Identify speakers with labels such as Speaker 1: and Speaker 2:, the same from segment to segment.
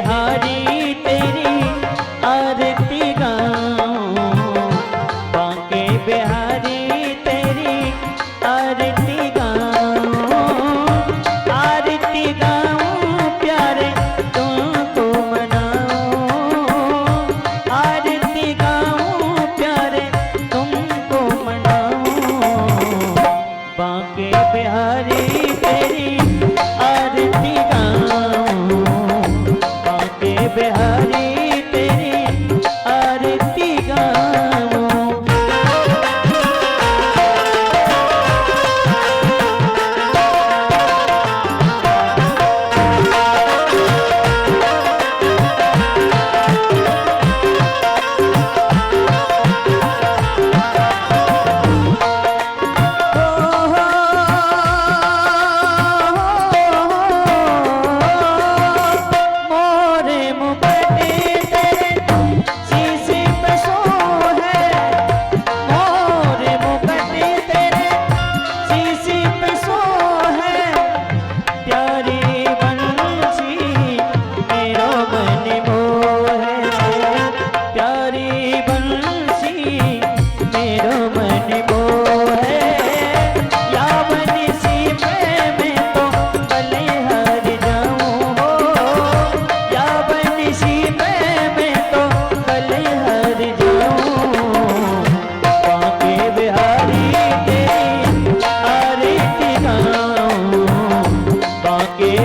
Speaker 1: बिहारी तेरी आरती गाऊं, बांके बिहारी तेरी आरती गाऊं, आरती गाऊं प्यारे तुमको मनाऊं, आरती गाऊं प्यारे तुमको मनाऊं, बांके बिहारी तेरी आरती गाऊं, बांके बिहारी तेरी आरती गाऊं।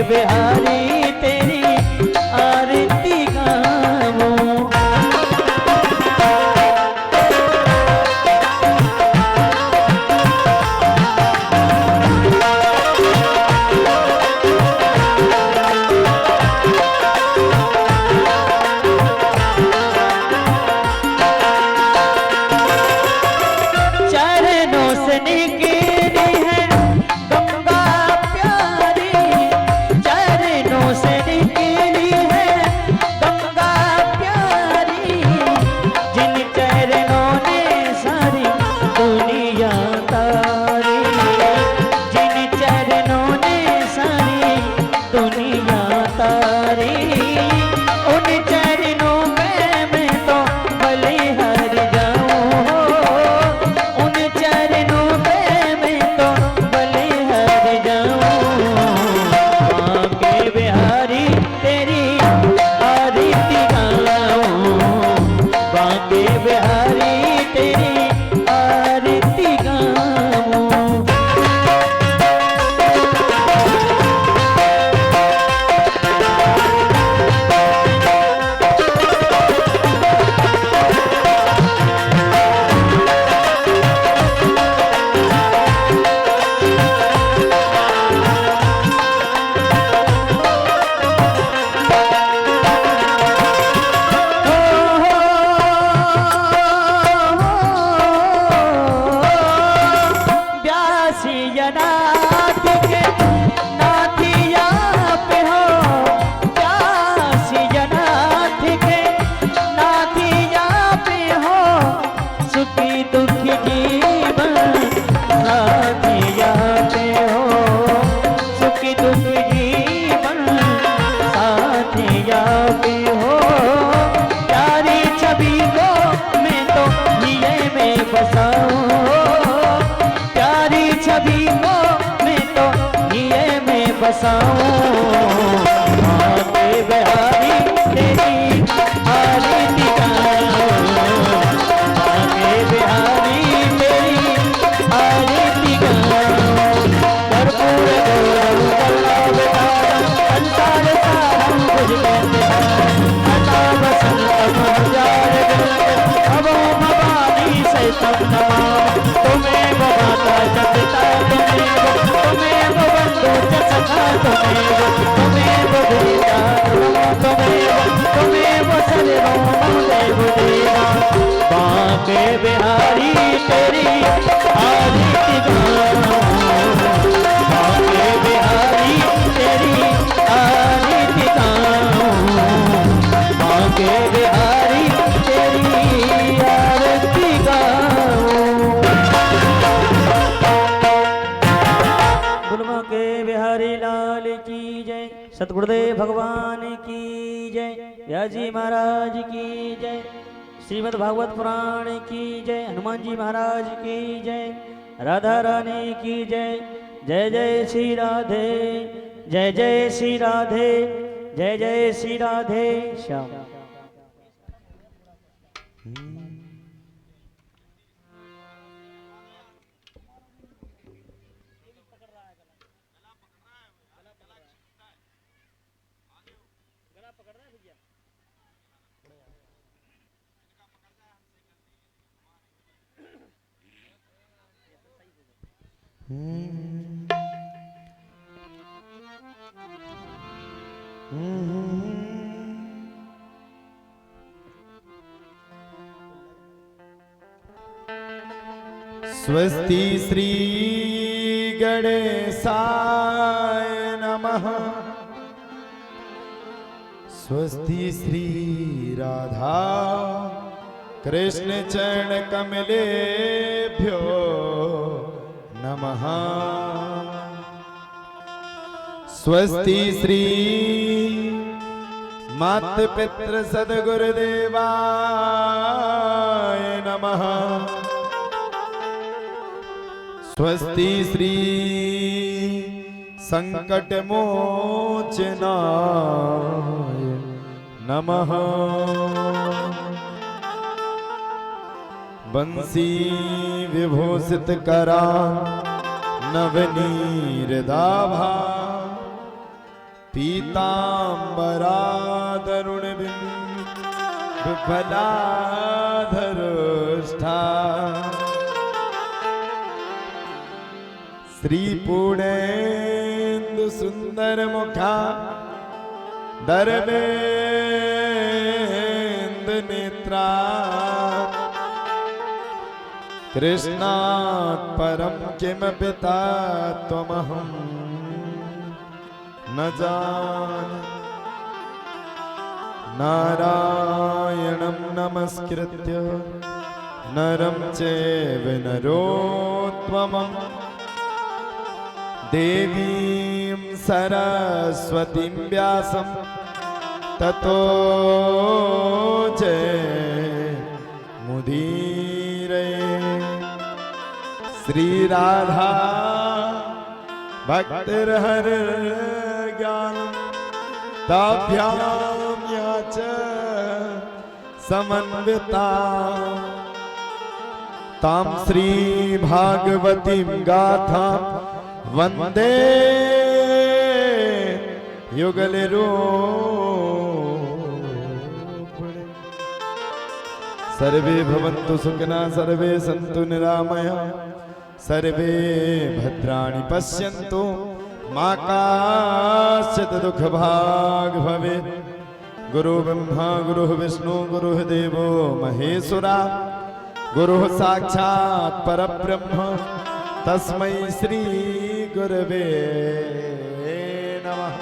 Speaker 1: बिहारी तेरी आरती गाऊं। चरणों से निकली है गंगा प्यारी, चरणों से निकली है गंगा प्यारी, जिन चरणों ने सारी दुनिया तारी, जिन चरणों ने सारी दुनिया तारी, उन चरणों में मैं तो बलिहार जाऊं, उन चरणों में मैं तो बलिहार जाऊं, बांके बिहारी तेरी आरती गाऊं, बांके बिहारी तेरी आरती गाऊं। प्यारी छवि को मैं तो ये में बसाऊं, बांके बिहारी तेरी आरती गाऊं, बांके बिहारी तेरी आरती गाऊं। कर्पूर गौरव वल्लभधारं संसार सारं भुजगेन्द्रहारं, सदा वसन्तं मनोजारगणं भवो भवानी सहितं नमामि। तुमेव माता च पिता तुमेव बन्धु च सखा तुमेव भूता तुमेव सर्वं मम देवदेवा। बांके बिहारी तेरी आरती गाऊं, बांके बिहारी तेरी आरती गाऊं, बांके बिहारी तेरी आरती गाऊं। बांके बिहारी लाल की जय, सतगुरुदेव भगवान की जय। व्याजी महाराज की जय। श्रीमद् भागवत पुराण की जय। हनुमान जी महाराज की जय। राधा रानी की जय। जय जय श्री राधे, जय जय श्री राधे, जय जय श्री राधे श्याम।
Speaker 2: स्वस्ति श्री गणेशाय नमः। स्वस्ति श्री राधा कृष्ण चरण कमलेभ्यो नमः। स्वस्ति श्री माता पितृ सद्गुरुदेवाय नमः। स्वस्ति श्री संकट मोचनाय नमः। बंसी विभूषित करा नवनीरदाभा पीतांबराधरुण विफलाधरुष्ठा श्री पूर्णेन्दु सुंदर मुखा दरवेन्दु नेत्रा कृष्णात् परं किमपि त्वमहं न जाने। नारायणं नमस्कृत्य नरं चैव नरोत्तमम् देवीं सरस्वतीं व्यासं ततो जयमुदीरये। श्री राधा भक्तिर्हरिर्ज्ञानं ताभ्यां या च समन्विता तां श्री भागवतीं गाथां वंदे युगलरूपिणी। सर्वे भवन्तु सुखिनः सर्वे सन्तु निरामया सर्वे भद्राणि पश्यन्तु मा कश्चित् दुःखभाग् भवेत्। गुरु ब्रह्मा गुरु विष्णु गुरु देवो महेश्वरा गुरु साक्षात् परब्रह्म तस्मै श्री गुरवे नमः।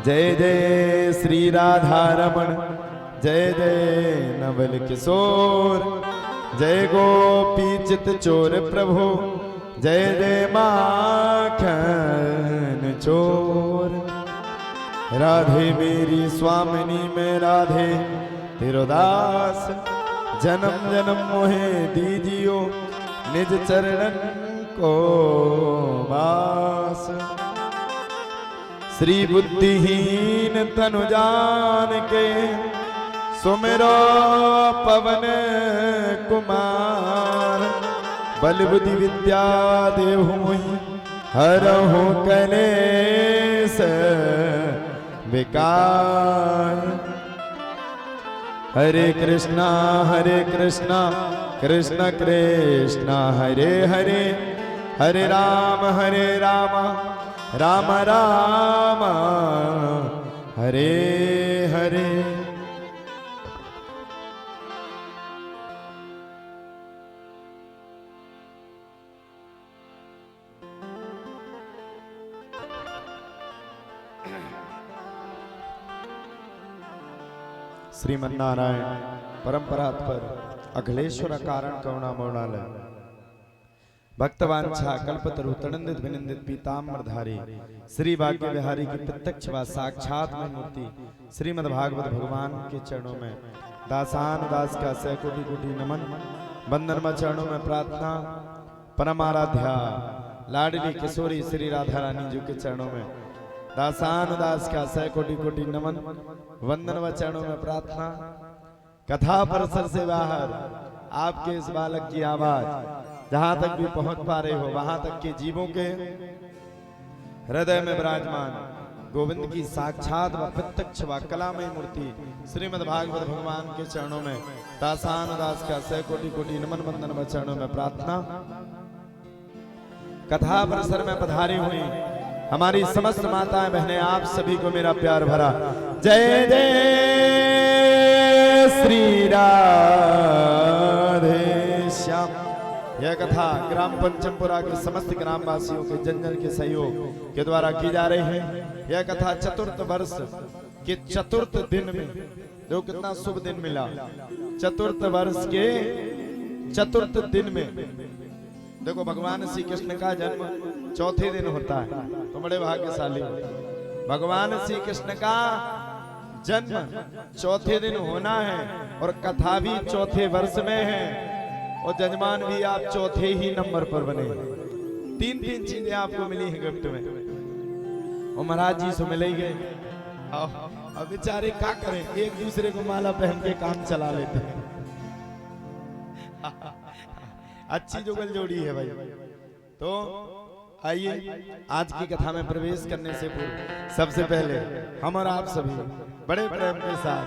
Speaker 2: जय जय श्री राधा रमण जय जय नवल किशोर जय गोपी चित चोर प्रभु जय जय माखन चोर। राधे मेरी स्वामिनी में राधे तिरुदास जन्म जन्म मोहे दीजियो निज चरणन को वास। श्री बुद्धिहीन तनु जान के सुमिरो पवन कुमार बल बुद्धि विद्या देहु मोहि हरहु कलेश विकार। हरे कृष्णा कृष्ण कृष्ण हरे हरे हरे राम राम राम हरे हरे। श्रीमन्नारायण परंपरात्पर अखिलेश्वर कारण करुणा मौलालय भक्तवांछा कल्पतरु तड़ंदित विनिंदित पीताम्बरधारी श्री भाग्य बिहारी की प्रत्यक्ष व साक्षात में मूर्ति श्रीमद् भागवत भगवान के चरणों में दासान दास का सैकोटि कोटि नमन। बंदन चरणों में प्रार्थना। परमाराध्या लाडली किशोरी श्री राधा रानी जी के चरणों में दासान दास का सैकोटि कोटि नमन। वंदन व चरणों में प्रार्थना। कथा परिसर से बाहर आपके इस बालक की आवाज जहां तक भी पहुंच पा रहे हो वहां तक के जीवों के हृदय में विराजमान गोविंद की साक्षात व प्रत्यक्ष व कलामय मूर्ति श्रीमद् भागवत भगवान के चरणों में दासान दास का सैकोटि कोटि नमन। वंदन व चरणों में प्रार्थना। कथा परिसर में पधारी हुई हमारी समस्त माताएं बहनें आप सभी को मेरा प्यार भरा जय जय श्री राधे श्याम। यह कथा ग्राम पंचमपुरा के समस्त ग्रामवासियों के जन जन के सहयोग के द्वारा की जा रही है। यह कथा चतुर्थ वर्ष के चतुर्थ दिन में, देखो कितना शुभ दिन मिला, चतुर्थ वर्ष के चतुर्थ दिन में। देखो भगवान श्री कृष्ण का जन्म चौथे दिन होता है तो बड़े भाग्यशाली हो। भगवान श्री कृष्ण का जन्म चौथे दिन होना है और कथा भी चौथे वर्ष में है और जजमान भी आप चौथे ही नंबर पर बने। तीन तीन चीजें आपको मिली हैं गिफ्ट में और महाराज जी से मिले गए। अब बेचारे क्या करें, एक दूसरे को माला पहन के काम चला लेते हैं। अच्छी जुगल जोड़ी है भाई। तो आइए आज की कथा में प्रवेश करने से पूर्व सबसे पहले हम और आप सभी बड़े प्रेम के साथ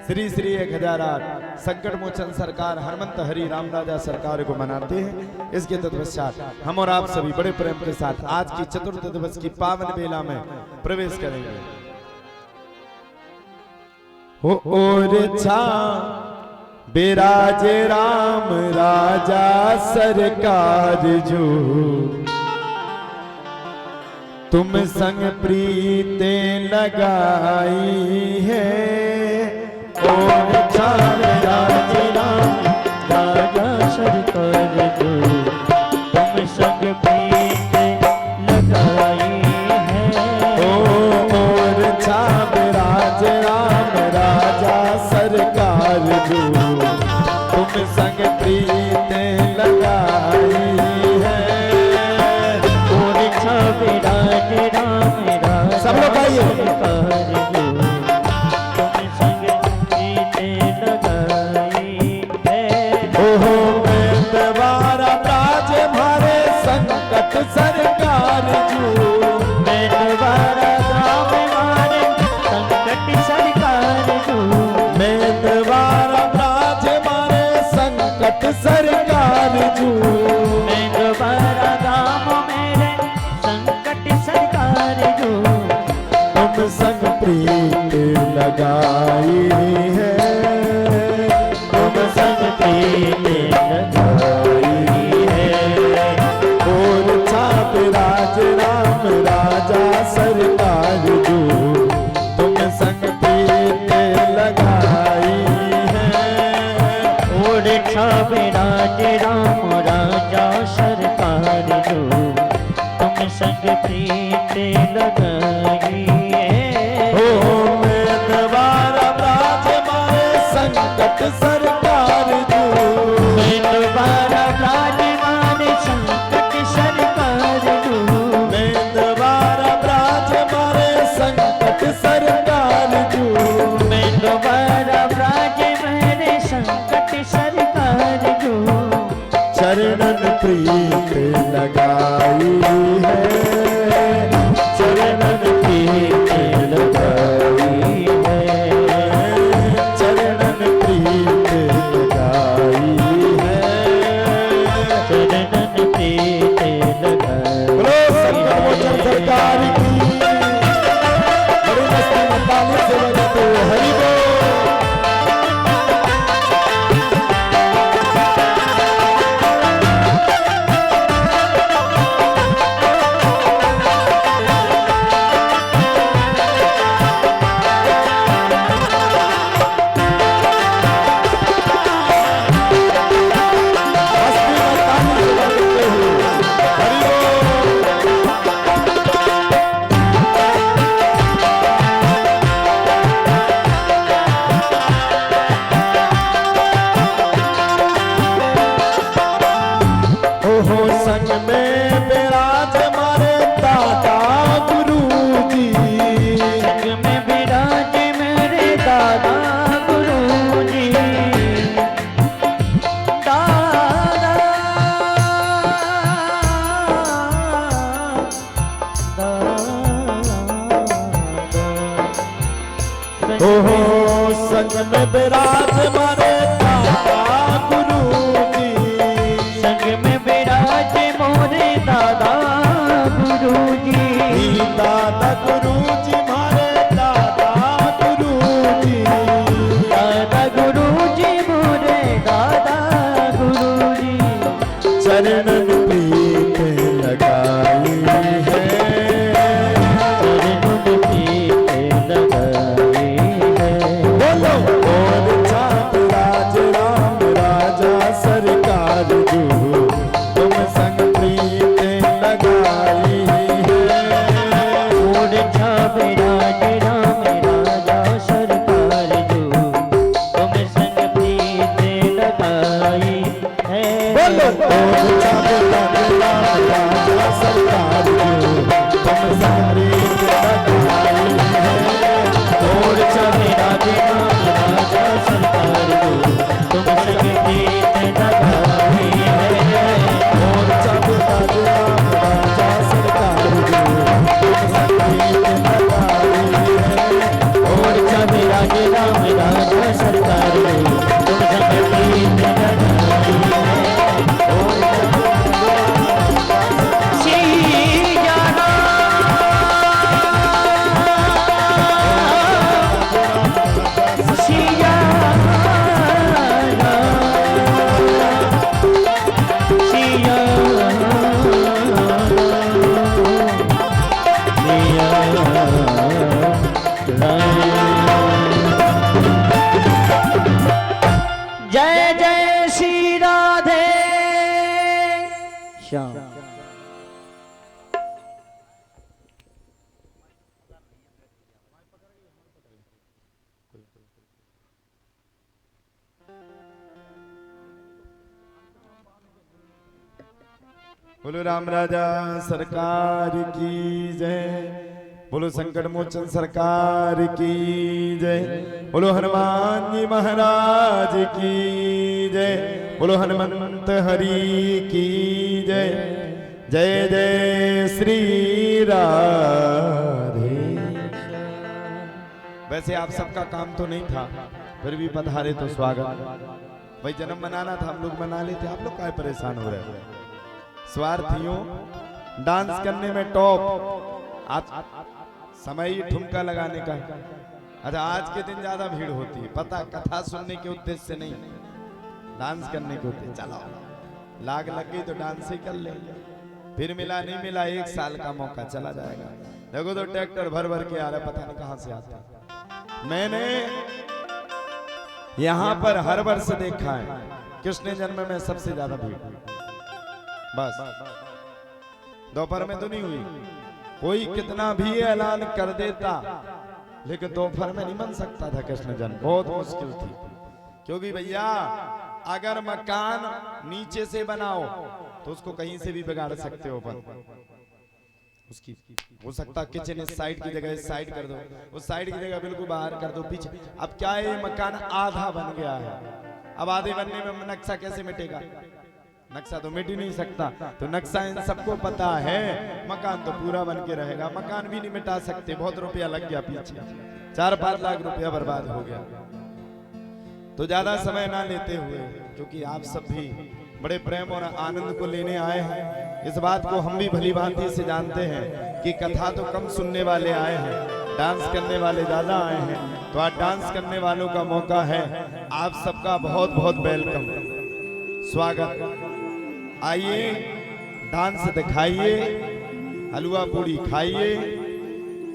Speaker 2: श्री श्री 1008 संकट मोचन सरकार हनुमंत हरि राम राजा सरकार को मनाते हैं। इसके तत्पश्चात हम और आप सभी बड़े प्रेम के साथ आज की चतुर्थ दिवस की पावन बेला में प्रवेश करेंगे। हो और छा बिराजे राम राजा सरकार जो तुम संग प्रीते लगाई है। और चार
Speaker 1: राजे राम राजा सरकार जो तुम संग प्रीते लगाई है।
Speaker 2: और छाप राज राम राजा सरकार जो तुम संग प्रीते लगाई है।
Speaker 1: और छाप राज राम राजा
Speaker 2: सब लोग आइए।
Speaker 1: सरकार जो तुम संग प्रीते लगाई है।
Speaker 2: ओहो मैं द्वारा राज मारे संकट सरकार जो
Speaker 1: मैं दोबारा राम मारे संकट सरकार जो
Speaker 2: मैं द्वारा राज मारे संकट सरकार जो
Speaker 1: मैं दोबारा राम मेरे संकट सरकार जो
Speaker 2: तुम संग प्रीत लगाई है।
Speaker 1: तुम संग प्रीते लगाई है।
Speaker 2: और छाप राज राम राजा सरकार जो तुम संग प्रीत लगाई है।
Speaker 1: और छाप राज राम राजा सरकार जो तुम संग प्रीते लगाई है।
Speaker 2: हो मैं द्वारा राज मारे संकट सरकार जो
Speaker 1: मैं दोबारा राज मारे संकट सरकार जो
Speaker 2: मैं द्वारा राज मारे संकट सरकार जो
Speaker 1: मैं दोबारा राज मारे संकट सरकार जो
Speaker 2: ओहो संग में विराज मारे दादा गुरु जी,
Speaker 1: संग में विराज मोरे दादा गुरु जी,
Speaker 2: दादा गुरु जी मारे दादा गुरु जी,
Speaker 1: दादा गुरु जी मोरे दादा गुरु जी,
Speaker 2: चरणन प्रीत लगाई है,
Speaker 1: चरणन प्रीत लगाई है।
Speaker 2: बोलो और चाँद राज राम राजा सरकार जो तुम संग प्रीत लगाई है,
Speaker 1: और छाप राज राम राजा सरकार जो तुम संग प्रीत लगाई है।
Speaker 2: बोलो और चाँद राज राम राजा सरकार जो तुम संग प्रीत लगाई है,
Speaker 1: और छाप राज राम राजा सरकार जो तुम संग प्रीत लगाई है।
Speaker 2: और चाँद राज राम राजा सरकार जो तुम संग प्रीत लगाई है,
Speaker 1: और छाप राज राम राजा सरकार जो तुम संग प्रीत लगाई है। सिया सिया सिया जय जय श्री राधे श्याम।
Speaker 2: बोलो राम राजा सरकार की जय, बोलो संकट मोचन सरकार की जय, बोलो हनुमान जी महाराज की जय, बोलो हनुमंत हरि की जय, जय जय श्री राधे। वैसे आप सबका काम तो नहीं था, फिर भी पधारे तो स्वागत। भाई जन्म मनाना था, हम लोग मना लेते, आप लोग काहे परेशान हो रहे हो? स्वार्थियों डांस करने में टॉप, आज समय ही ठुमका लगाने का। अच्छा आज के दिन ज्यादा भीड़ होती है, पता कथा सुनने के उद्देश्य से नहीं, डांस करने के उद्देश्य। चलो लाग लग गई तो डांस ही कर ले, फिर मिला नहीं मिला 1 साल का मौका चला जाएगा। देखो तो ट्रैक्टर भर भर के आ रहा, पता नहीं कहां से आता। मैंने यहाँ पर हर वर्ष देखा है कृष्ण जन्म में सबसे ज्यादा भीड़, बस दोपहर में तो नहीं हुई। कोई कितना भी ऐलान कर देता, लेकिन दोपहर में नहीं बन सकता था कृष्ण जन्म, बहुत मुश्किल थी। क्योंकि भैया अगर मकान नीचे से बनाओ तो उसको कहीं से भी बिगाड़ सकते हो अपन। उसकी हो सकता किचन इस साइड की जगह इस साइड कर दो, उस साइड की जगह बिल्कुल बाहर कर दो, पीछे। अब क्या है, मकान आधा बन गया है, अब आधे बनने में नक्शा कैसे मिटेगा? नक्शा तो मिट ही नहीं सकता। तो नक्शा इन सबको पता है, मकान तो पूरा बन के रहेगा। मकान भी नहीं मिटा सकते, बहुत रुपया लग गया पीछे, 4-5 लाख रुपया बर्बाद हो गया। तो ज्यादा समय ना लेते हुए, क्योंकि आप सब भी बड़े प्रेम और आनंद को लेने आए हैं, इस बात को हम भी भली भांति से जानते हैं कि कथा तो कम सुनने वाले आए हैं, डांस करने वाले ज्यादा आए हैं। तो आज डांस करने वालों का मौका है, आप सबका बहुत बहुत वेलकम, स्वागत। आइए डांस दिखाइए, हलवा पूड़ी खाइए,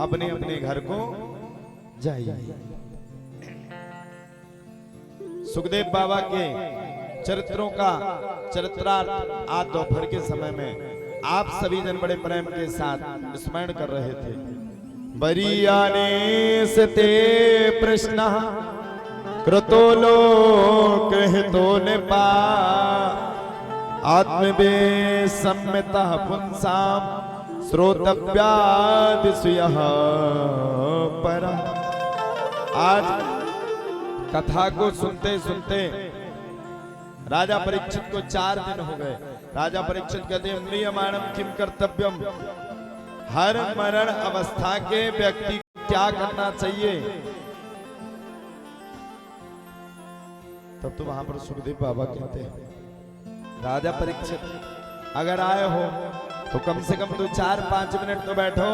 Speaker 2: अपने अपने घर को जाइए। सुखदेव बाबा के चरित्रों का चरित्रार्थ आज दोपहर के समय में आप सभी जन बड़े प्रेम के साथ स्मरण कर रहे थे। बरियाने से ते प्रश्न कृतो लोक हितो निपा आत्मवे सम्मिता पुंसाम श्रोतव्यादिशुयः परा। आज कथा को सुनते सुनते राजा परीक्षित को 4 दिन हो गए। राजा परीक्षित कहते हैं म्रियमाणम किम कर्तव्यम, हर मरण अवस्था के व्यक्ति को क्या करना चाहिए। तब तो वहां पर सुखदेव बाबा कहते हैं, राजा परीक्षित अगर आए हो तो कम से कम 2-4-5 मिनट तो बैठो,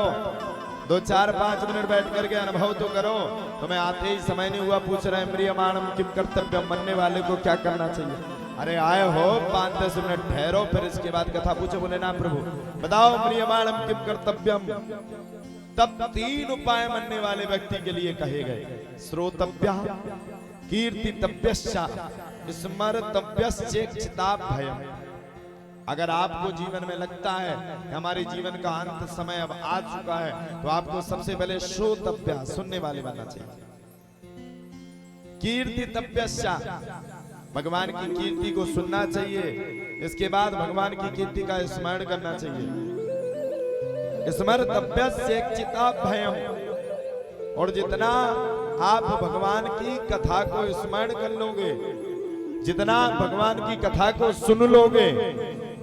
Speaker 2: 2-4-5 मिनट बैठ करके अनुभव तो करो। तुम्हें आते ही समय नहीं हुआ, पूछ रहे म्रियमाणम किम कर्तव्यम, मरने वाले को क्या करना चाहिए। अरे आए हो 5-10 मिनट ठहरो, फिर इसके बाद कथा पूछो। बोले ना प्रभु बताओ म्रियमाणम किम कर्तव्यम। तब 3 उपाय मरने वाले व्यक्ति के लिए कहे गए, श्रोतव्य, कीर्तितव्यश्च, स्मर्तव्यश्चेक्षिता भयम। अगर आपको जीवन में लगता है हमारे जीवन का अंत समय अब आ चुका है, तो आपको सबसे पहले श्रोतव्य, सुनने वाले बनना चाहिए। कीर्तितव्यश्च, भगवान की कीर्ति को सुनना चाहिए। इसके बाद भगवान की कीर्ति का स्मरण करना चाहिए। स्मर्तव्यश्चेक्षिता भयम, और जितना आप भगवान की कथा को स्मरण कर लोगे, जितना भगवान की कथा को सुन लोगे,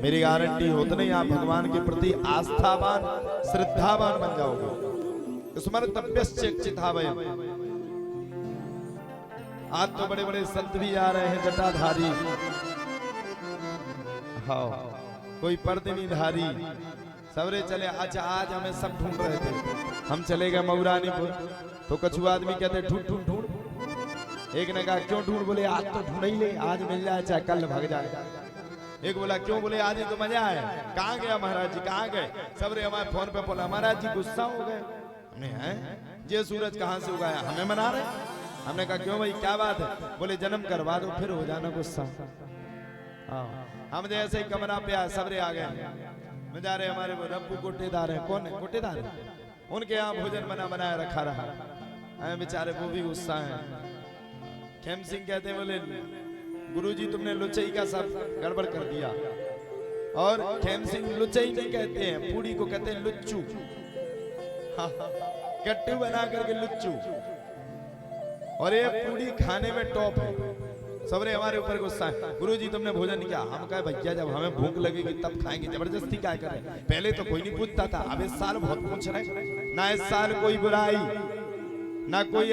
Speaker 2: मेरी गारंटी हो तो नहीं आप भगवान के प्रति आस्थावान, श्रद्धावान बन जाओगे। स्मर्तव्यश्चेक्षिता भयम। आज तो बड़े बड़े संत भी आ रहे हैं, जटाधारी, हाँ कोई पर्दनीधारी, सवरे चले। अच्छा आज हमें सब ढूंढ रहे थे, हम चले गए मऊरानीपुर, तो कछु आदमी कहते ढूंढ ढूंढ ढूंढ। एक ने कहा क्यों ढूंढ, बोले आज तो ढूंढ ही ले, आज मिल जाए चाहे कल भाग जाए। एक बोला क्यों, बोले आज ही तो मजा आया। कहाँ गया महाराज जी, कहाँ गए। सबरे हमारे फोन पे बोला महाराज जी गुस्सा हो गए। हमने हैं ये सूरज कहाँ से उगाया, हमें मना रहे। हमने कहा क्यों भाई क्या बात है, बोले जन्म करवा दो फिर हो जाना गुस्सा। हम जैसे ही कमरा पे आए सबरे आ गए। जा रहे हमारे वो रब्बू गोटेदार है, कौन है गोटेदार है, उनके यहाँ भोजन बनाया रखा रहा। हमें बेचारे वो भी गुस्सा है। खेम सिंह कहते हैं, बोले गुरुजी तुमने लुचई का सब गड़बड़ कर दिया। और खेम सिंह लुचई नहीं कहते हैं, पूड़ी को कहते हैं लुच्चू। गट्टू बना करके लुच्चू, और ये पूड़ी खाने में टॉप है। सबरे हमारे ऊपर गुस्सा है, गुरुजी तुमने भोजन नहीं किया। हम कहे भैया जब हमें भूख लगेगी तब खाएंगे, जबरदस्ती क्या करें। पहले तो कोई नहीं पूछता था, अब इस साल बहुत पूछ रहे। ना इस साल कोई बुराई ना कोई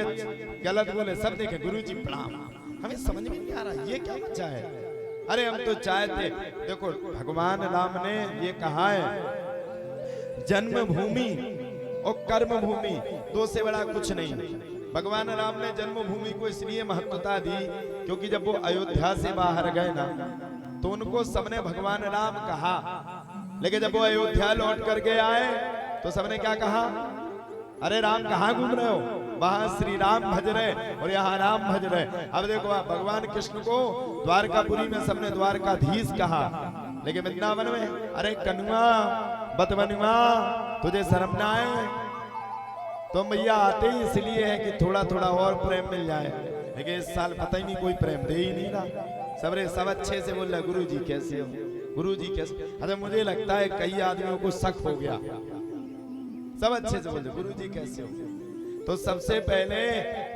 Speaker 2: गलत बोले, सब देखे गुरुजी प्रणाम। हमें समझ में नहीं आ रहा ये क्या बच्चा है। अरे हम तो चाहते, देखो भगवान राम ने ये कहा है जन्मभूमि और कर्म भूमि दो से बड़ा कुछ नहीं। भगवान राम ने जन्मभूमि को इसलिए महत्वता दी क्योंकि जब वो अयोध्या से बाहर गए ना, तो उनको सबने भगवान राम कहा। लेकिन जब वो अयोध्या लौट करके आए तो सबने क्या कहा, अरे राम कहाँ घूम रहे हो, वहां श्री राम भज रहे और यहाँ राम भज रहे। अब देखो आप भगवान कृष्ण को द्वारकापुरी में सबने द्वारकाधीश कहा, लेकिन वृंदावन में अरे कनुआ बतवनुआ तुझे शर्म ना आए। तो भैया आते ही इसलिए है कि थोड़ा थोड़ा और प्रेम मिल जाए, लेकिन इस साल पता ही नहीं कोई प्रेम दे ही नहीं रहा। सबरे सब अच्छे से बोल रहे गुरु जी कैसे हो, गुरु जी कैसे। अरे मुझे लगता है कई आदमियों को शक हो गया, सब अच्छे से बोल रहे गुरु जी कैसे हो। तो सबसे पहले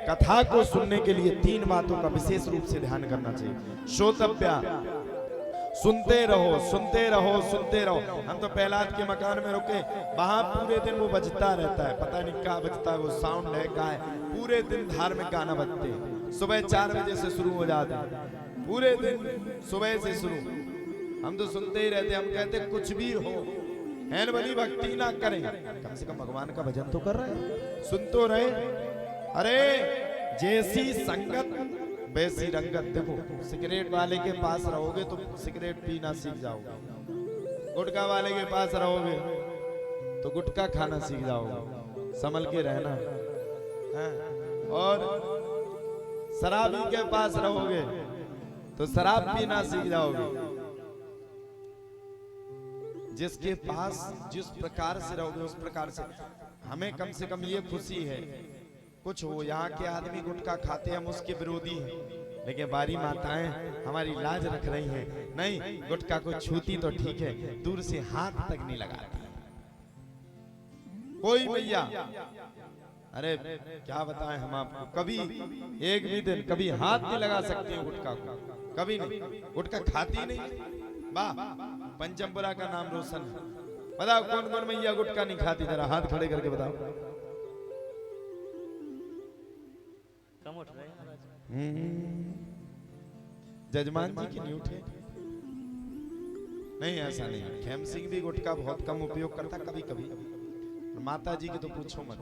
Speaker 2: कथा को सुनने के लिए 3 बातों का विशेष रूप से ध्यान करना चाहिए। श्रोतव्या, सुनते रहो सुनते रहो सुनते रहो। हम तो प्रहलाद के मकान में रुके, वहां पूरे दिन वो बजता रहता है, पता नहीं क्या बजता है, वो साउंड है क्या है। पूरे दिन धार्मिक गाना बजते हैं, सुबह 4 बजे से शुरू हो जाते हैं, पूरे दिन सुबह से शुरू। हम तो सुनते ही रहते। हम कहते कुछ भी हो हैन वाली भक्ति ना करें, कम से कम भगवान का भजन तो कर रहे, सुन तो रहे। अरे जैसी संगत वैसी रंगत। देखो सिगरेट वाले के पास रहोगे तो सिगरेट पीना सीख जाओगे, गुटखा वाले के पास रहोगे तो गुटखा खाना सीख जाओगे, संभल के रहना है। और शराबी के पास रहोगे तो शराब पीना सीख जाओगे। जिसके पास जिस प्रकार से रहोगे उस प्रकार से। हमें कम से कम ये खुशी है, कुछ हो यहाँ के आदमी गुटखा खाते हैं, हम उसके विरोधी हैं, लेकिन बारी माताएं हमारी लाज रख रही हैं। नहीं, गुटखा को छूती तो ठीक है, दूर से हाथ तक नहीं लगाती कोई भैया। अरे क्या बताएं हम आपको, कभी एक भी दिन कभी हाथ नहीं लगा सकते हो गुटखा को, कभी नहीं। गुटखा खाती नहीं। वाह, पंचमपुरा का नाम रोशन है। बताओ कौन कौन भैया गुटखा नहीं खाती, जरा हाथ खड़े करके बताओ।
Speaker 1: कम उठ रहे हैं।
Speaker 2: जजमान जी की नहीं उठे? नहीं, ऐसा नहीं। खेम सिंह भी गुटखा बहुत कम उपयोग करता, कभी कभी। माता जी की तो पूछो मत,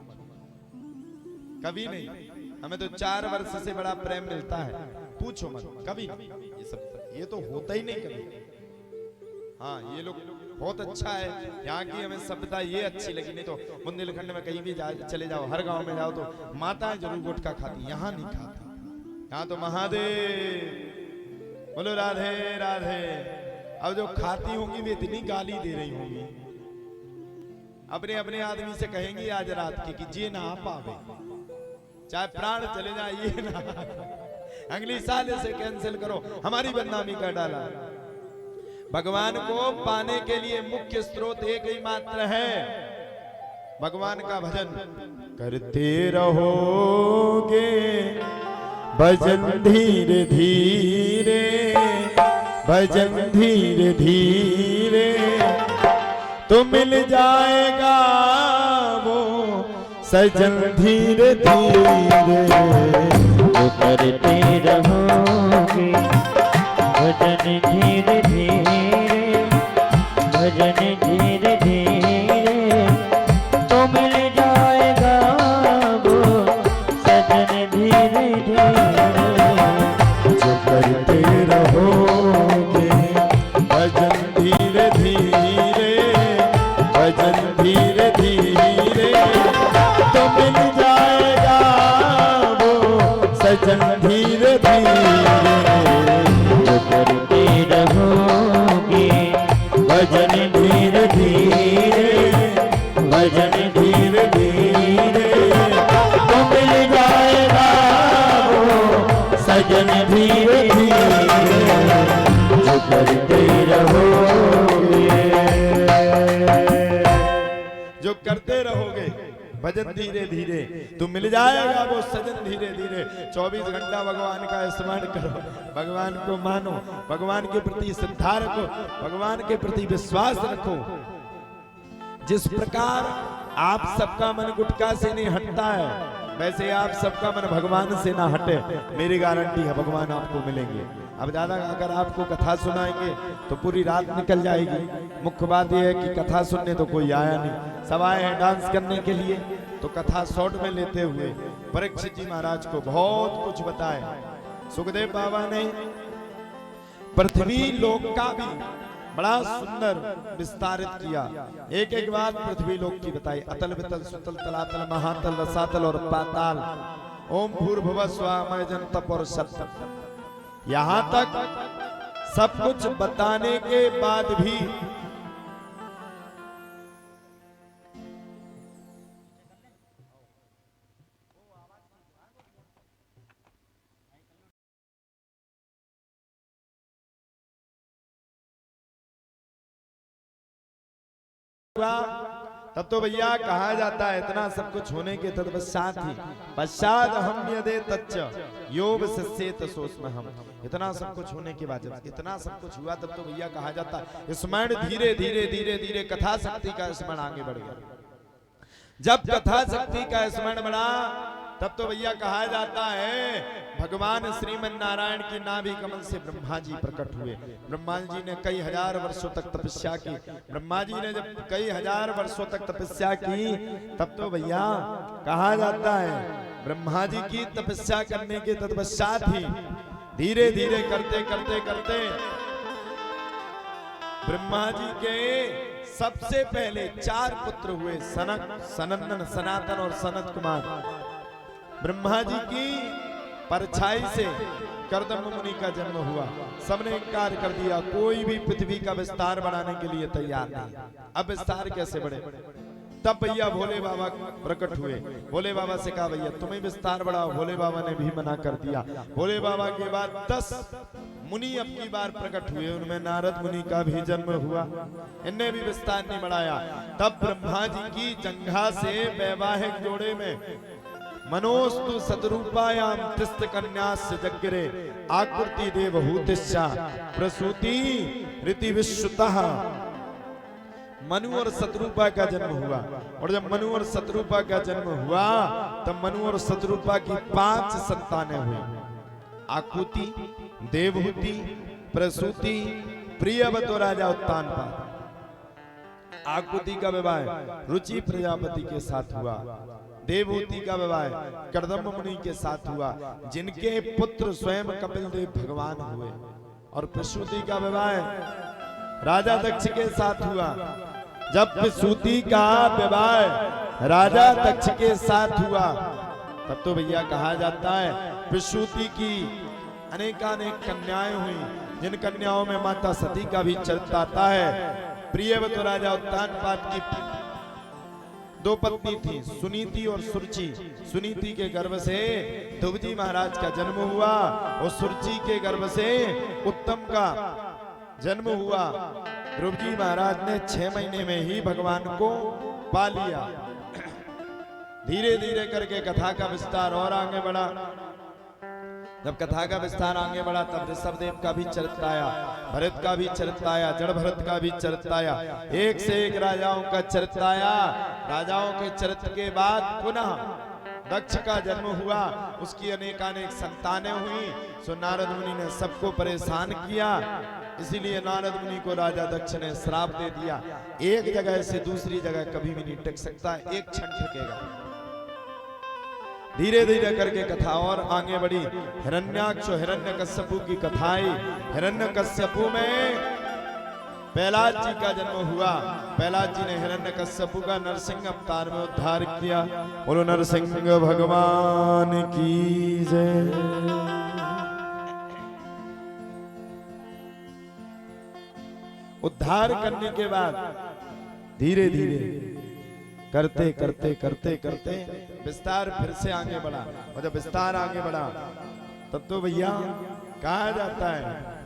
Speaker 2: कभी नहीं। हमें तो 4 वर्ष से बड़ा प्रेम मिलता है, पूछो मत, कभी ये सब ये तो होता ही नहीं कभी। हाँ, ये लोग बहुत अच्छा है, यहाँ की हमें सभ्यता ये अच्छी लगी। नहीं तो बुंदेलखंड में कहीं भी चले जाओ, हर गांव में जाओ तो माताएं जरूर गुटखा खाती, यहाँ नहीं खाती। यहाँ तो महादेव बोलो, राधे राधे। अब जो खाती होंगी वे इतनी गाली दे रही होंगी, अपने अपने आदमी से कहेंगी आज रात की कि जे ना पावे, चाहे प्राण चले जाए ये ना। अगली साल इसे कैंसिल करो, हमारी बदनामी कर डाला। भगवान को पाने के लिए मुख्य स्रोत एक ही मात्र है, भगवान का भजन करते रहोगे, भजन धीरे धीरे, भजन धीरे धीरे तो मिल जाएगा वो सजन धीरे धीरे।
Speaker 1: तो करते रहोगे भजन धीरे धीरे, भजन धीरे धीरे तो मिल जाएगा वो सजन धीरे धीरे।
Speaker 2: जो करते रहोगे भजन धीरे धीरे, भजन धीरे धीरे तो मिल जाएगा वो सजन धीरे धीरे।
Speaker 1: तो करते रहोगे
Speaker 2: भजन धीरे धीरे, भजन धीरे धीरे तो मिल जाएगा वो सजन धीरे धीरे। जो करते रहोगे, जो करते रहोगे भजन धीरे धीरे तो मिल जाएगा वो सजन धीरे धीरे। 24 घंटा भगवान का स्मरण करो, भगवान को मानो, भगवान के प्रति श्रद्धा रखो, भगवान के प्रति विश्वास रखो। जिस प्रकार आप सबका मन गुटखा से नहीं हटता है, वैसे आप सबका मन भगवान से ना हटे, मेरी गारंटी है भगवान आपको मिलेंगे। अब ज्यादा अगर आपको कथा सुनाएंगे तो पूरी रात निकल जाएगी। मुख्य बात यह है कि कथा सुनने तो कोई आया नहीं, सब आए हैं डांस करने के लिए। तो कथा शॉर्ट में लेते हुए परीक्षित जी महाराज को बहुत कुछ बताया। सुखदेव बाबा ने पृथ्वी लोक का भी बड़ा सुंदर विस्तारित किया। एक एक बात पृथ्वी लोक की बताई, अतल वितल सुतल तलातल महातल रसातल और पाताल, ओम भूर्भुवः स्वः मय जन तप और सत्य। यहाँ तक सब कुछ बताने के बाद भी तब तो भैया कहा जाता है इतना सब कुछ होने के तत्पश्चात ही पश्चात हम यदे तच्च योग सस्येत सोस्म हम। इतना सब कुछ होने के बाद जब इतना सब कुछ हुआ तब तो भैया कहा जाता स्मरण धीरे धीरे धीरे धीरे कथा शक्ति का स्मरण आगे बढ़ गया। जब कथा शक्ति का स्मरण बढ़ा तब तो भैया कहा जाता है भगवान श्रीमन नारायण की नाभि कमल से ब्रह्मा जी प्रकट हुए। ब्रह्मा जी ने कई हजार वर्षों तक तपस्या की। ब्रह्मा जी ने जब कई हजार वर्षों तक तपस्या की तब तो भैया कहा जाता है ब्रह्मा जी की तपस्या करने के तत्पश्चात ही धीरे धीरे करते करते करते ब्रह्मा जी के सबसे पहले 4 पुत्र हुए, सनक, सनंदन, सनातन और सनत कुमार। ब्रह्मा जी की परछाई से कर्दम मुनि का जन्म हुआ। सबने इनकार कर दिया, कोई भी पृथ्वी का विस्तार बनाने के लिए तैयार नहीं। अब विस्तार कैसे बढ़े? तब भैया भोले बाबा प्रकट हुए। भोले बाबा से कहा भैया तुम्हें विस्तार बढ़ाओ। भोले बाबा ने भी मना कर दिया। भोले बाबा के बाद 10 मुनि अब की बार प्रकट हुए, उनमें नारद मुनि का भी जन्म हुआ। इनने भी विस्तार नहीं बढ़ाया। तब ब्रह्मा जी की जंघा से वैवाहिक जोड़े में मनोस्तु सदरूपायाम तिस्त कन्यास्य जग्रे आकृति देवहूतिश्चा प्रसूति ऋति विश्रुतः। मनु और शत्रुपा का जन्म हुआ। और जब मनु और शत्रुपा का जन्म हुआ तब मनु और शत्रुपा की 5 संतानें हुई। आकुति, देवहूति, प्रसूति, प्रियवतो राजा उत्तानपाद। आकुति का विवाह रुचि प्रजापति के साथ हुआ। देवहूति का विवाह कर्दम मुनि के साथ हुआ, जिनके पुत्र स्वयं कपिल देव भगवान हुए। और प्रसूति का विवाह राजा दक्ष के साथ हुआ। जब प्रसूति का विवाह राजा दक्ष के साथ हुआ तब तो भैया कहा जाता है प्रसूति की अनेकानेक कन्याएं हुई, जिन कन्याओं में माता सती का भी चरित्र आता है। प्रियवतो राजा उत्तानपाद की दो पत्नी थी, सुनीति और सुरुचि। सुनीति के गर्भ से ध्रुवजी महाराज का जन्म हुआ और सुरुचि के गर्भ से उत्तम का जन्म हुआ। ध्रुवजी महाराज ने 6 महीने में ही भगवान को पा लिया। धीरे धीरे करके कथा का विस्तार और आगे बढ़ा। जब कथा का विस्तार आगे बढ़ा तब ऋषभदेव का भी चरित्र आया, भरत का भी चरित्र आया, जड़ भरत का भी चरित्र आया, एक से एक राजाओं का चरित्र आया। राजाओं के चरित्र के बाद पुनः दक्ष का जन्म हुआ, उसकी अनेकानेक संतानें हुई। सो नारद मुनि ने सबको परेशान किया, इसीलिए नारद मुनि को राजा दक्ष ने श्राप दे दिया, एक जगह से दूसरी जगह कभी भी नहीं टिक सकता, एक क्षण ठकेगा। धीरे धीरे करके कथा और आगे बढ़ी। हिरण्याक्ष हिरण्यकश्यपु की कथा आई। हिरण्यकश्यपु में प्रहलाद जी का जन्म हुआ। प्रहलाद जी ने हिरण्यकश्यपु का नरसिंह अवतार में उद्धार किया। बोलो नरसिंह भगवान की जय। उद्धार करने के बाद धीरे धीरे करते करते करते करते विस्तार फिर से आगे बढ़ा। और जब विस्तार आगे बढ़ा तब तो भैया कहा जाता है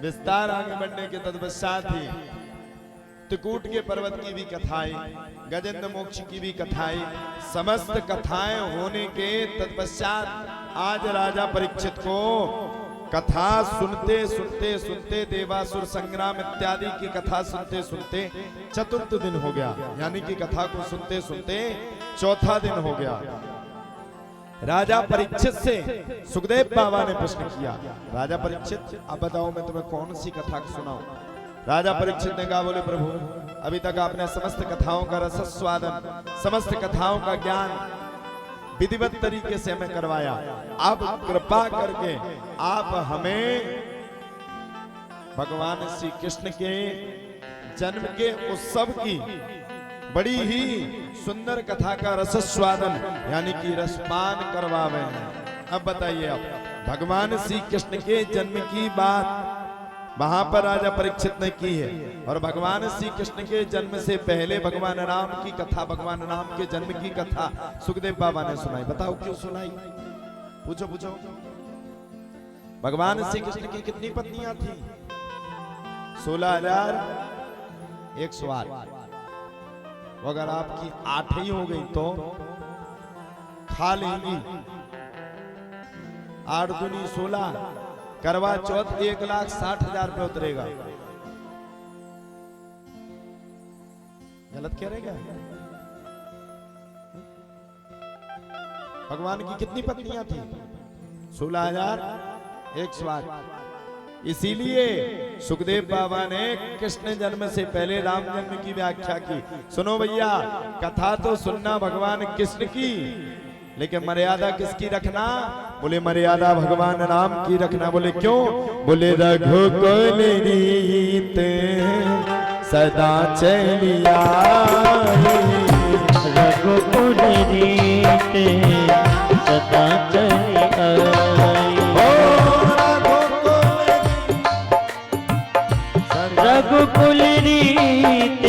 Speaker 2: विस्तार आगे बढ़ने के तत्पश्चात ही त्रिकूट के पर्वत की भी कथाएं, गजेंद्र मोक्ष की भी कथाएं, समस्त कथाएं होने के तत्पश्चात आज राजा परीक्षित को कथा सुनते सुनते सुनते देवासुर संग्राम इत्यादि की कथा सुनते सुनते चतुर्थ दिन हो गया, यानी कि कथा को सुनते सुनते चौथा दिन हो गया। राजा परीक्षित से सुखदेव बाबा ने प्रश्न किया, राजा परीक्षित अब बताओ मैं तुम्हें कौन सी कथा सुनाऊं? राजा परीक्षित ने कहा, बोले प्रभु अभी तक आपने समस्त कथाओं का रसस्वादन, समस्त कथाओं का ज्ञान विधिवत तरीके से हमें करवाया, अब कृपा करके आप हमें भगवान श्री कृष्ण के जन्म के उत्सव की बड़ी ही सुंदर कथा का रसस्वादन यानी कि रसपान करवावे हैं। अब बताइए आप भगवान श्री कृष्ण के जन्म की बात वहां पर राजा परीक्षित ने की है, और भगवान श्री कृष्ण के जन्म से पहले भगवान राम की कथा, भगवान राम के जन्म की कथा सुखदेव बाबा ने सुनाई। बताओ क्यों सुनाई? पूछो पूछो। भगवान श्री कृष्ण की कितनी पत्नियां थी? 16,108। अगर आपकी 8 ही हो गई तो खा लेंगी। 8 दूनी 16, करवा चौथ 1,60,000 रुपये उतरेगा। गलत कह रहे क्या? भगवान की कितनी पत्नियां थी? 16,108। इसीलिए सुखदेव बाबा ने कृष्ण जन्म से पहले राम जन्म की व्याख्या की। सुनो भैया, कथा तो सुनना भगवान कृष्ण की, लेकिन मर्यादा किसकी रखना? बोले मर्यादा भगवान राम की रखना। बोले क्यों? बोले रघुकुल रीत सदा चलिया,
Speaker 1: रघुकुल रीत सदा चलिया, रघुकुल रीत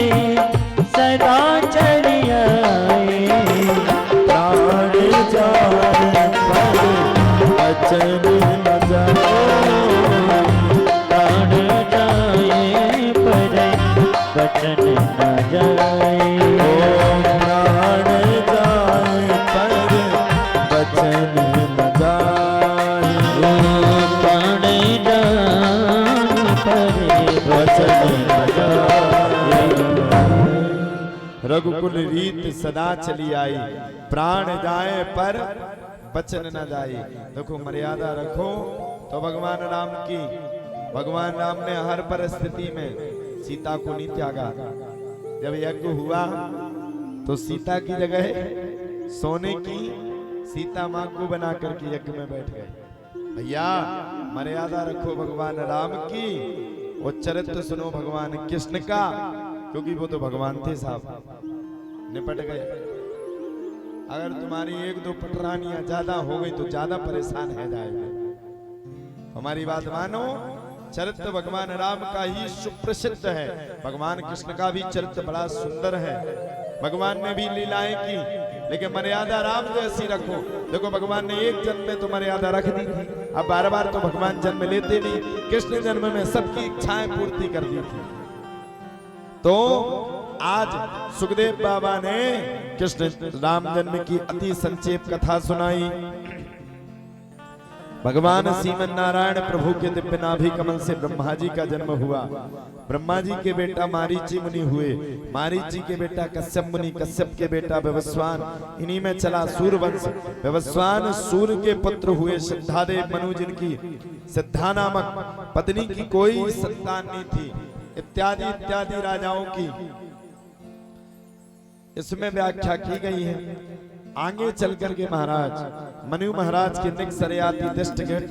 Speaker 1: सदा चलिया,
Speaker 2: प्राण जाए पर वचन न जाए,
Speaker 1: प्राण जाए पर वचन न जाए,
Speaker 2: प्राण जाए पर वचन न जाए,
Speaker 1: प्राण जाए पर वचन न जाए।
Speaker 2: रघुकुल रीत सदा चली आई, प्राण जाए पर वचन न जाए। देखो मर्यादा रखो, तो भगवान राम ने हर परिस्थिति में सीता को नहीं त्यागा। जब यज्ञ हुआ तो सीता की जगह सोने की सीता मां को बना करके यज्ञ में बैठ गए। भैया मर्यादा रखो भगवान राम की और चरित्र सुनो भगवान कृष्ण का, क्योंकि वो तो भगवान थे साहब, निपट गए। अगर तुम्हारी एक दो पटरानियां ज्यादा हो गई तो ज्यादा परेशान है जाएगा। हमारी बात मानो, चरित्र भगवान राम का ही सुप्रसिद्ध है। भगवान कृष्ण का भी चरित्र बड़ा सुंदर है। भगवान ने भी लीलाएं की, लेकिन मर्यादा राम जैसी रखो। देखो भगवान ने एक जन्म में तो मर्यादा रख दी थी, अब बार बार तो भगवान जन्म लेते नहीं। कृष्ण जन्म में सबकी इच्छाएं पूर्ति कर दी थी। तो आज सुखदेव बाबा ने कृष्ण राम जन्म की अति संक्षेप कथा सुनाई। भगवान श्रीमन नारायण प्रभु के दिव्य नाभि कमल से ब्रह्मा जी का जन्म हुआ। ब्रह्मा जी के बेटा मारीची मुनि हुए, मारीची के बेटा कश्यप मुनि, कश्यप के बेटा व्यवस्वान, इन्हीं में चला सूर्यवंश। व्यवस्वान सूर्य के पुत्र हुए सिद्धादेव मनु, जिनकी सिद्धा नामक पत्नी की कोई संतान नहीं थी, इत्यादि इत्यादि राजाओं की इसमें व्याख्या की गई है। आगे चल करके महाराज मनु महाराज के निकसरयाति दृष्टघट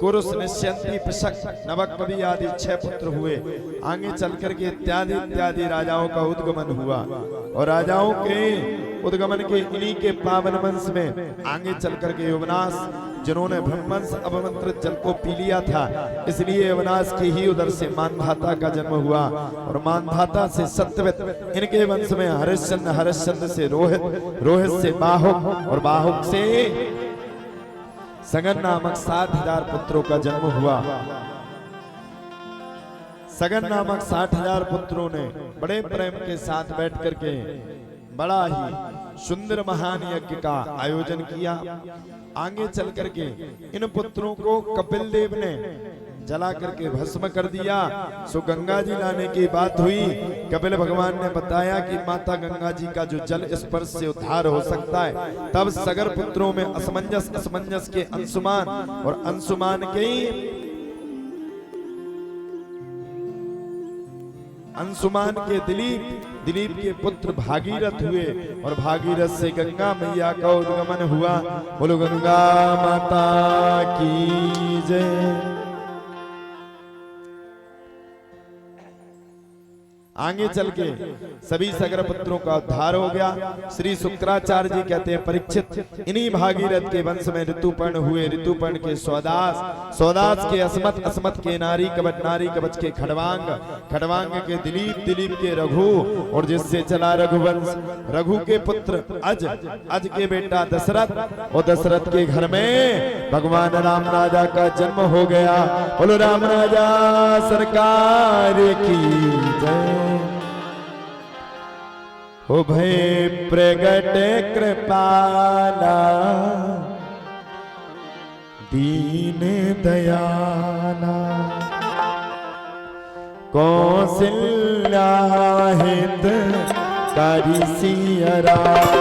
Speaker 2: कुरुस निश्यंती पशक नवक कवि आदि 6 पुत्र हुए। आगे चल करके इत्यादि इत्यादि राजाओं का उद्गमन हुआ और राजाओं के उद्गमन के इन्हीं के पावन वंश में आगे चल करके युवनाश, जिन्होंने ब्रह्मवंश अवमंत्रित जल को पी लिया था, इसलिए युवनाश के ही उधर से मानधाता का जन्म हुआ और मानधाता से सत्यवत, इनके वंश में हरिश्चंद्र, हरिश्चंद्र से रोहित, रोहित से बाहुक और बाहुक से सगन नामक 60,000 पुत्रों का जन्म हुआ। सगन नामक 60,000 पुत्रों ने बड़े प्रेम के साथ बैठ करके बड़ा ही सुंदर महान यज्ञ का आयोजन किया। आगे चल करके इन पुत्रों को कपिल देव ने जला करके भस्म कर दिया। सो गंगा जी लाने की बात हुई। कपिल भगवान ने बताया कि माता गंगा जी का जो जल स्पर्श से उद्धार हो सकता है। तब सगर पुत्रों में असमंजस, असमंजस के अंशुमान और अंशुमान के अंशुमान के दिलीप, दिलीप के पुत्र भागीरथ हुए और भागीरथ से गंगा मैया का उद्गमन हुआ। बोलो गंगा माता की जय। आगे चल के सभी सगर पुत्रों का उद्धार हो गया। श्री शुक्राचार्य जी कहते हैं परीक्षित, इन्हीं भागीरथ के वंश में ऋतुपर्ण हुए। ऋतुपर्ण के स्वदास, स्वदास के अस्मत, अस्मत के नारी कवच, नारी कवच के खड़वांग, खड़वांग के दिलीप, दिलीप के रघु और जिससे चला रघुवंश। रघु के पुत्र अज, अज के बेटा दशरथ और दशरथ के घर में भगवान राम राजा का जन्म हो गया। बोलो राम राजा सरकार की जय। हो भय प्रगट कृपाला दीन दयाला, कौशल्या हित कारी सिया राम।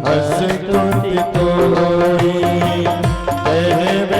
Speaker 3: हस तुति तोरी कह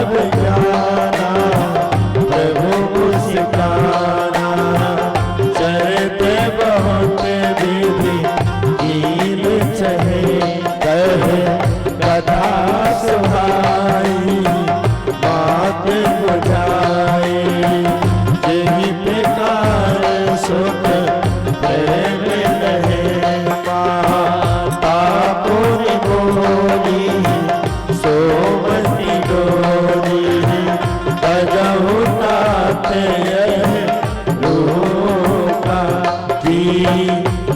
Speaker 2: विज्ञाना प्रभु मुस्काना चरते बहुत विधि कील चहे कहे कथा सुहाई बात बुझाई यही प्रकार सुख प्रेम रहे माता पूरी बोली सोमती डोरी बजहु तात लोका की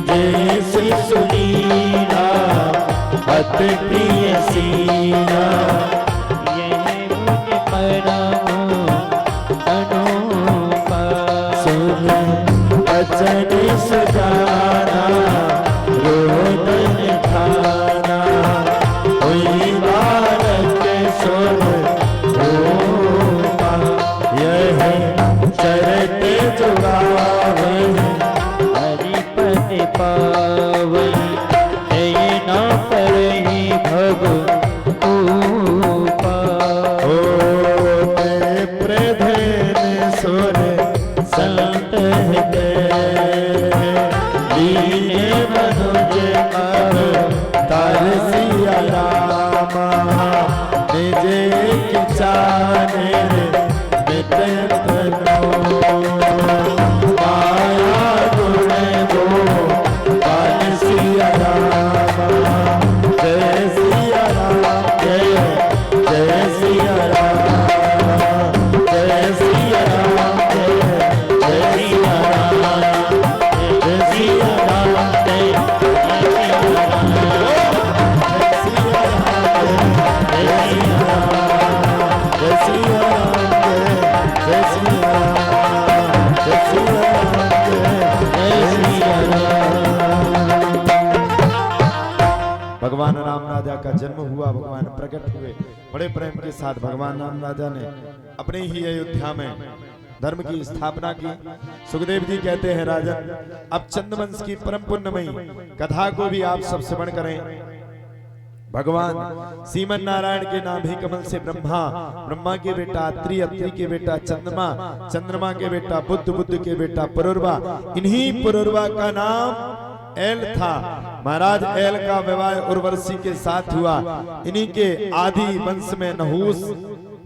Speaker 2: जैसी सुनीला अति प्रिय सीना
Speaker 1: यह मुझ परम अनुपा
Speaker 2: सुन बचन सुजाना रोदन खाना हुई बालक सुन रूपा यह चरते जुगावे
Speaker 1: हरिपति पावई जय न परहि भव ऊपा
Speaker 2: होते प्रधन सुर संत लीने मनुज तार सिया रामा निजे किचाने माया गुण गो पान सिया रामा जय सिया राम जय सिया राम जय सिया राम जय सिया राम जय सिया राम भगवान राम राजा का जन्म हुआ, भगवान प्रकट हुए। बड़े प्रेम के साथ भगवान राम राजा ने अपने ही अयोध्या में धर्म की स्थापना की। सुखदेव जी कहते हैं राजन, अब चंद्रवंश की परम पुण्यमयी कथा को भी आप सब श्रवण करें। भगवान श्रीमन नारायण के नाम ही कमल से ब्रह्मा, ब्रह्मा के बेटा अत्रि, अत्रि के बेटा चंद्रमा, चंद्रमा के बेटा बुद्ध, बुद्ध के बेटा पुरुरवा, इन्हीं पुरुरवा का नाम एल था। महाराज एल का विवाह उर्वशी के साथ हुआ। इन्हीं के आदि वंश में नहुस,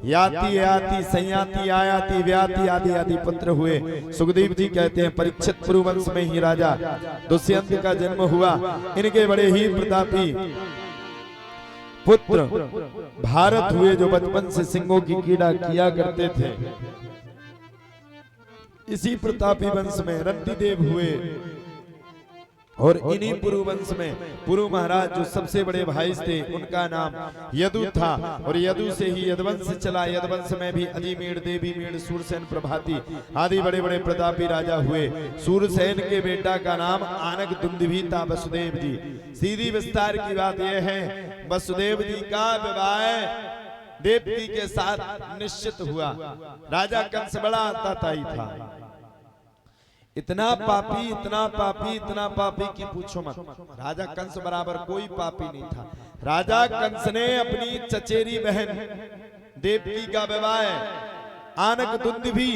Speaker 2: याति, याति, संयाति, आयाति, व्याति आदि आदि पुत्र हुए। सुखदेव जी कहते हैं परीक्षित पुरुवंश में ही राजा दुष्यंत का जन्म हुआ। इनके बड़े ही प्रतापी पुत्र भारत हुए, जो बचपन से सिंहों की कीड़ा किया करते थे। इसी प्रतापी वंश में रंतिदेव हुए और इन्हीं पुरु वंश में पुरु महाराज जो सबसे बड़े भाई थे, उनका नाम यदु था और यदु से ही यदवंश चला। यदवंश में भी अजिमेर, देवीमेर, सूरसेन, प्रभाती आदि बड़े बड़े प्रतापी राजा हुए। सूरसेन के बेटा का नाम आनक दुंदुभी था, वसुदेव जी। सीधी विस्तार की बात यह है, वसुदेव जी का विवाह देवकी के साथ निश्चित हुआ। राजा कंस बड़ा ताताई था, इतना पापी, इतना पापी, इतना पापी कि पूछो मत। राजा कंस बराबर कोई पापी नहीं था। राजा कंस ने अपनी चचेरी बहन देवकी का विवाह आनक दुंदुभी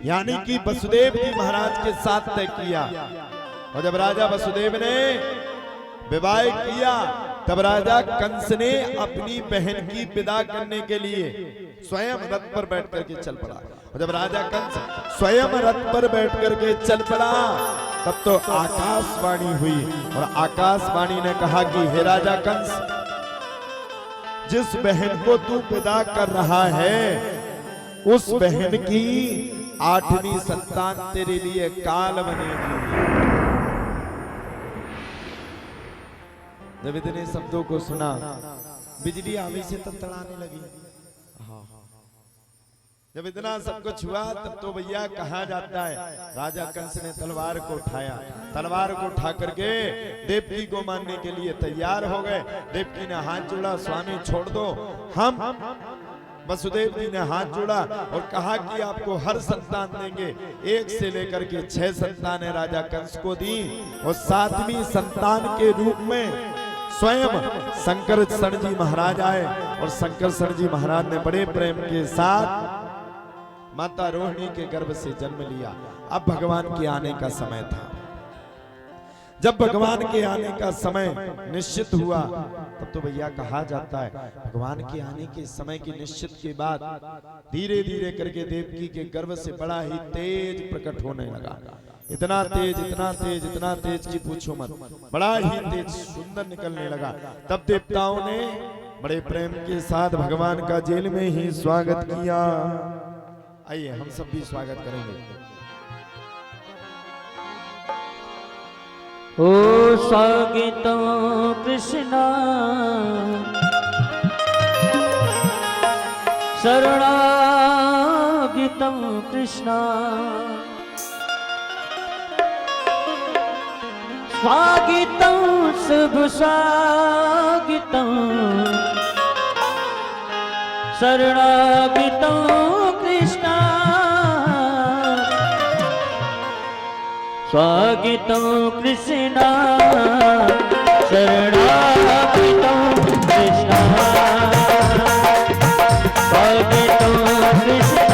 Speaker 2: यानी कि वसुदेव जी महाराज के साथ तय किया। और जब राजा वसुदेव ने विवाह किया, तब राजा कंस ने अपनी बहन की विदा करने के लिए स्वयं रथ पर बैठ करके चल पड़ा। और जब राजा कंस स्वयं रथ पर बैठ करके चल पड़ा, तब तो आकाशवाणी हुई और आकाशवाणी ने कहा कि हे राजा कंस, जिस बहन को तू विदा कर रहा है, उस बहन की 8वीं संतान तेरे लिए काल बनेगी। जब इतने शब्दों को सुना, बिजली आवी से तड़तड़ाने लगी। जब इतना सब कुछ हुआ, तब तो भैया कहा जाता है, राजा कंस ने तलवार को उठाया। तलवार को उठा करके देवकी को मारने के लिए तैयार हो गए। देवकी ने हाथ जोड़ा, स्वामी छोड़ दो, हम वसुदेव जी ने हाथ जोड़ा और कहा कि आपको हर संतान देंगे। 1 से लेकर के 6 संतानें राजा कंस को दी और 7वीं संतान के रूप में स्वयं शंकर शरण जी महाराज आए और शंकर शरण जी महाराज ने बड़े प्रेम के साथ माता रोहिणी के गर्भ से जन्म लिया। अब भगवान के आने का समय था। जब भगवान के आने का समय निश्चित हुआ तब तो भैया कहा जाता है भगवान के आने के समय की निश्चित के बाद धीरे धीरे करके देवकी के गर्भ से बड़ा ही तेज प्रकट होने लगा। इतना तेज इतना तेज इतना तेज कि पूछो मत, बड़ा ही तेज सुंदर निकलने लगा। तब देवताओं ने बड़े प्रेम के साथ भगवान का जेल में ही स्वागत किया। आइए हम सब भी स्वागत करेंगे।
Speaker 1: ओ स्वागतं कृष्ण शरणागतं कृष्ण स्वागतं शुभ स्वागतं शरणागतं कृष्ण स्वागतं कृष्ण शरणागतं कृष्ण स्वागतं कृष्ण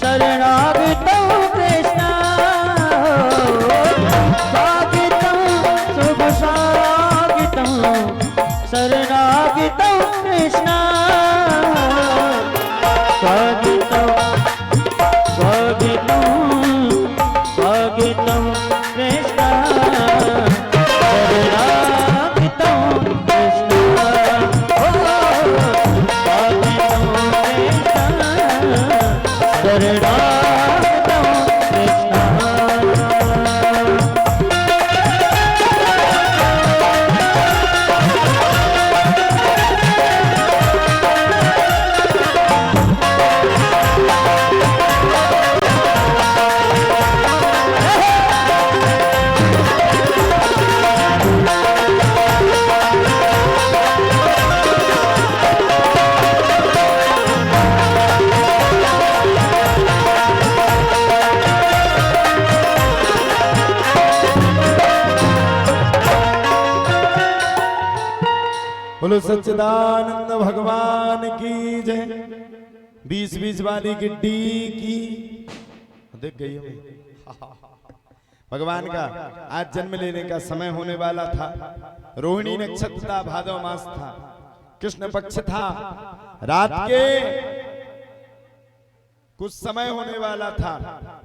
Speaker 1: शरणागतं कृष्ण स्वागतं कृष्ण शरणागतं कृष्ण स्वागतं कृष्ण
Speaker 2: बोलो सच्चिदानंद भगवान की जय। 20-20 वाली गिड्डी की देख गई हमें। भगवान का आज जन्म लेने का समय होने वाला था। रोहिणी नक्षत्र था, भादव मास था, कृष्ण पक्ष था, रात के कुछ समय होने वाला था।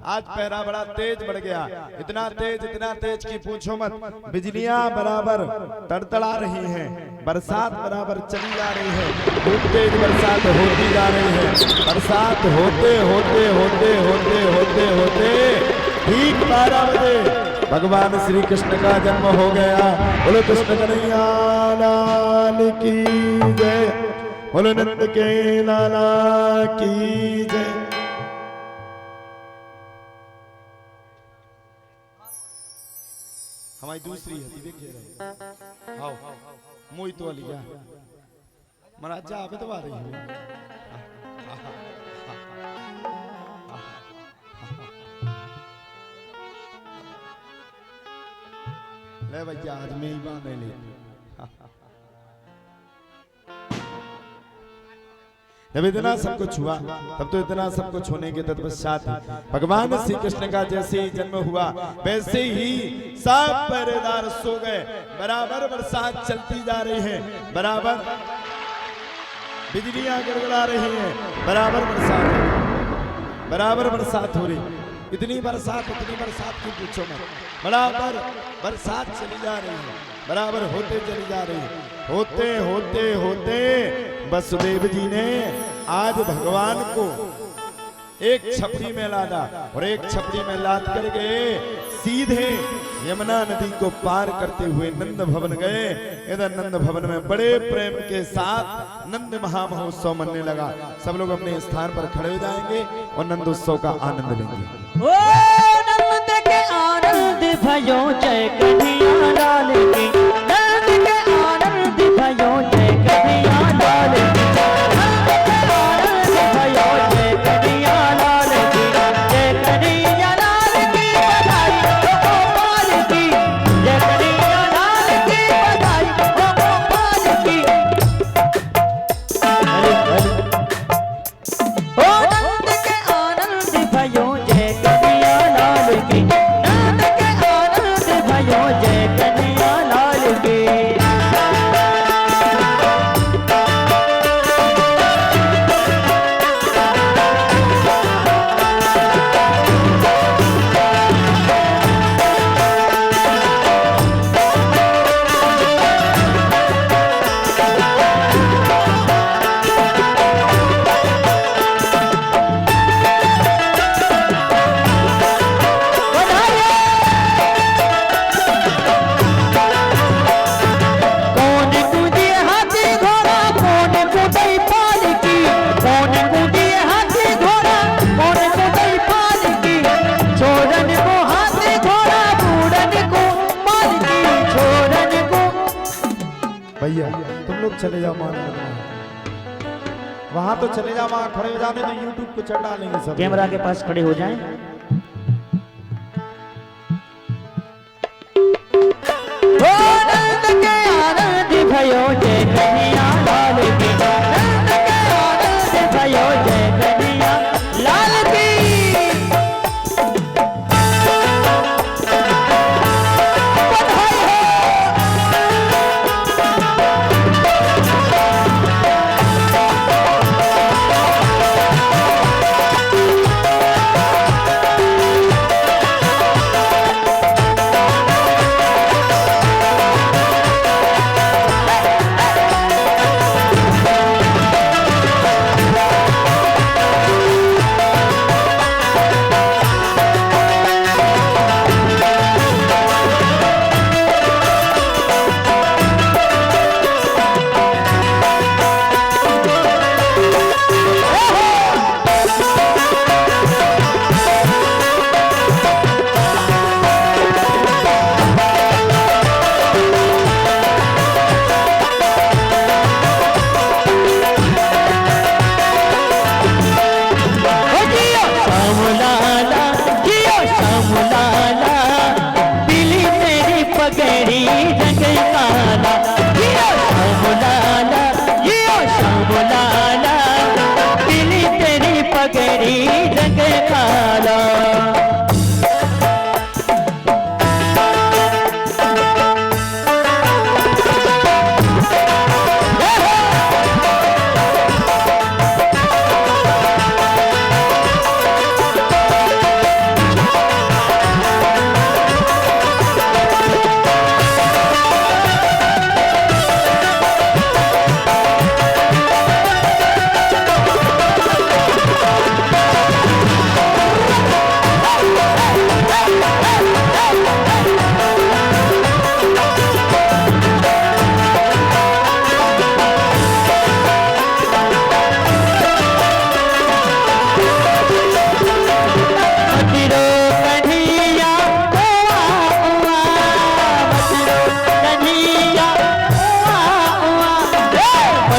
Speaker 2: आज पहरा बड़ा तेज बढ़ गया, इतना तेज कि पूछो मत। बिजलियां बराबर तड़तड़ा रही हैं, बरसात बराबर चली जा रही है, खूब तेज बरसात होती जा रही है। बरसात होते होते होते होते होते होते ठीक 12 बजे भगवान श्री कृष्ण का जन्म हो गया। बोलो कृष्ण कन्हैया लाल की जय, बोलो नंद के लाला की जय। हमारी दूसरी है देखिए रहे आओ मोई तो लिया महाराज जा आवे तो आ रही है। ले भैया आज में ही बांध ले। जब इतना सब कुछ हुआ तब तो इतना सब कुछ होने के तत्पश्चात भगवान श्री कृष्ण का जैसे ही जन्म हुआ वैसे ही सब पहरेदार सो गए। बराबर बरसात चलती जा रही है, बराबर बिजलियां गड़गड़ा रही हैं, बराबर बरसात हो रही। इतनी बरसात की पूछो मत। बराबर बरसात चली जा रही है, बराबर होते चली जा रही है। होते होते होते वसुदेव जी ने आज भगवान को एक छपड़ी में लादा और एक छपड़ी में लाद कर गए सीधे यमुना नदी को पार करते हुए नंद भवन गए। इधर नंद भवन में बड़े प्रेम के साथ नंद महामहोत्सव मनने लगा। सब लोग अपने स्थान पर खड़े हो जाएंगे और नंद उत्सव का आनंद लेंगे।
Speaker 1: ओ नंद के आनंद भयो जय कन्हैया लाल की, नंद के आनंद भयो जय कन्हैया लाल की, नंद के आनंद भयो जय कन्हैया लाल की, जय कन्हैया लाल की बधाई हो गोपाल की, जय कन्हैया लाल की बधाई हो गोपाल की। ओ नंद के आनंद भयो जय कन्हैया लाल की, नंद के आनंद भयो जय कन्हैया लाल की। कौन कूदे हाथी घोड़ा, कौन कूदे पालकी, कौन कूदे हाथी घोड़ा, कौन कूदे पालकी, छोरन को हाथी घोड़ा, बूढ़न को पालकी, छोरन को।
Speaker 2: भैया तुम लोग चले जाओ मान वहां तो चले जाओ, वहां खड़े हो जाने तो यूट्यूब को चढ़ा लेंगे सब।
Speaker 1: कैमरा के पास खड़े हो जाएं। ओ नंद के आनंद भयो जय कन्हैया लाल की, नंद के आनंद भयो जय कन्हैया लाल की। बधाई हो।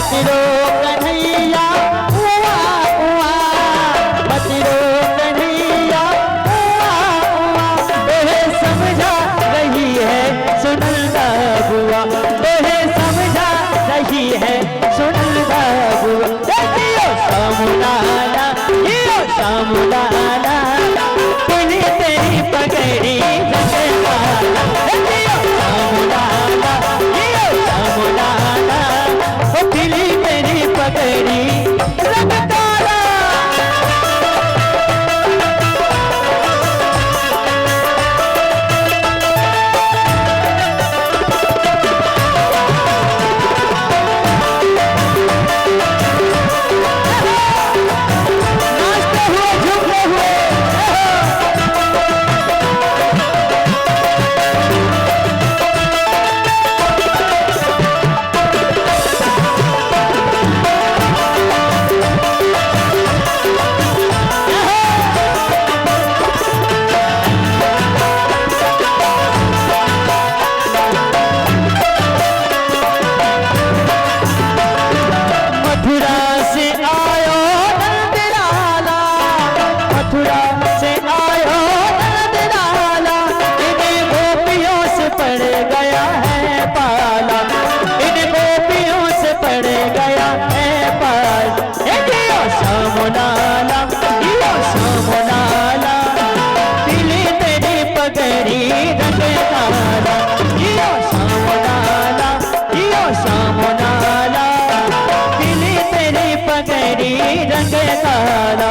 Speaker 1: मत रो कन्हैया उआ उआ, मत रो कन्हैया उआ उआ, तोहे समझा रही है सुनंदा बुआ, तोहे समझा रही है सुनंदा बुआ। देखियो सामुलाला, यो सामुलाला, पीली तेरी पगड़ी रंगलाला, देखियो सामुलाला, यो सामुलाला, ओ पीली तेरी पगड़ी रंगलाला। नाचते हुए झूमते हुए मथुरा से आयो नंदलाला, मथुरा से आयो नंदलाला, इन गोपियों से पड़ गया है पाला, इन गोपियों से पड़ गया है पाला। यो सामुलाला, यो सामुलाला, पीली तेरी पगड़ी रंगलाला, यो सामुलाला, यो सामुलाला, पीली तेरी पगड़ी रंगलाला।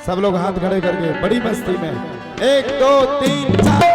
Speaker 2: सब लोग हाथ खड़े करके बड़ी मस्ती में 1 2 3 4।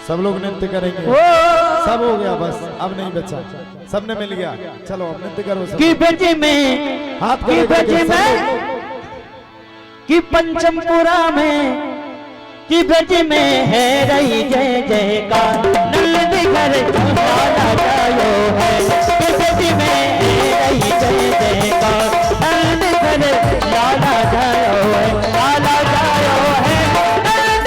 Speaker 2: सब लोग नृत्य करेंगे, सब हो गया बस, अब नहीं बचा, सबने मिल गया। चलो अब नृत्य करो सब।
Speaker 1: की ब्रज में,
Speaker 2: हाथ
Speaker 1: की ब्रज में, की पंचमपुरा में, की ब्रज में है रही जय जयकार, नंद घर वाला जायो है। की ब्रज में है रही जय जयकार, नंद घर लाला जायो है, लाला जायो है, नंद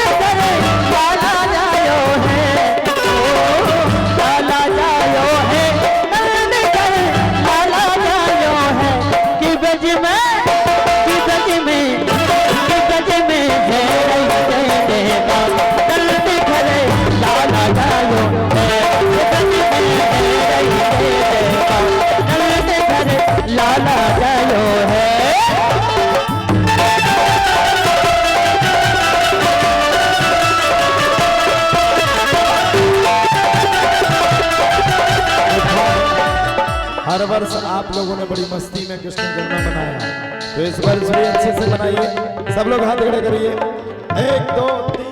Speaker 2: हर वर्ष आप लोगों ने बड़ी मस्ती में कृष्ण जन्म मनाया, तो इस वर्ष भी अच्छे से मनाइए। सब लोग हाथ खड़े करिए, 1 2 3।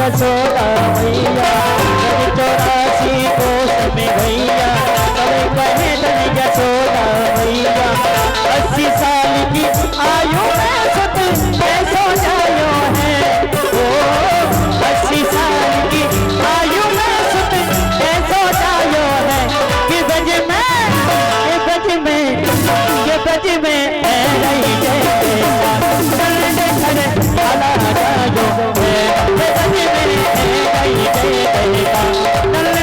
Speaker 1: यशोदा मैया 84 कोस में भैया सब कहे धन यशोदा मैया 80 साल की आयु में सुत कैसो जायो है ओ 80 साल की आयु में सुत कैसो जायो है कि बज में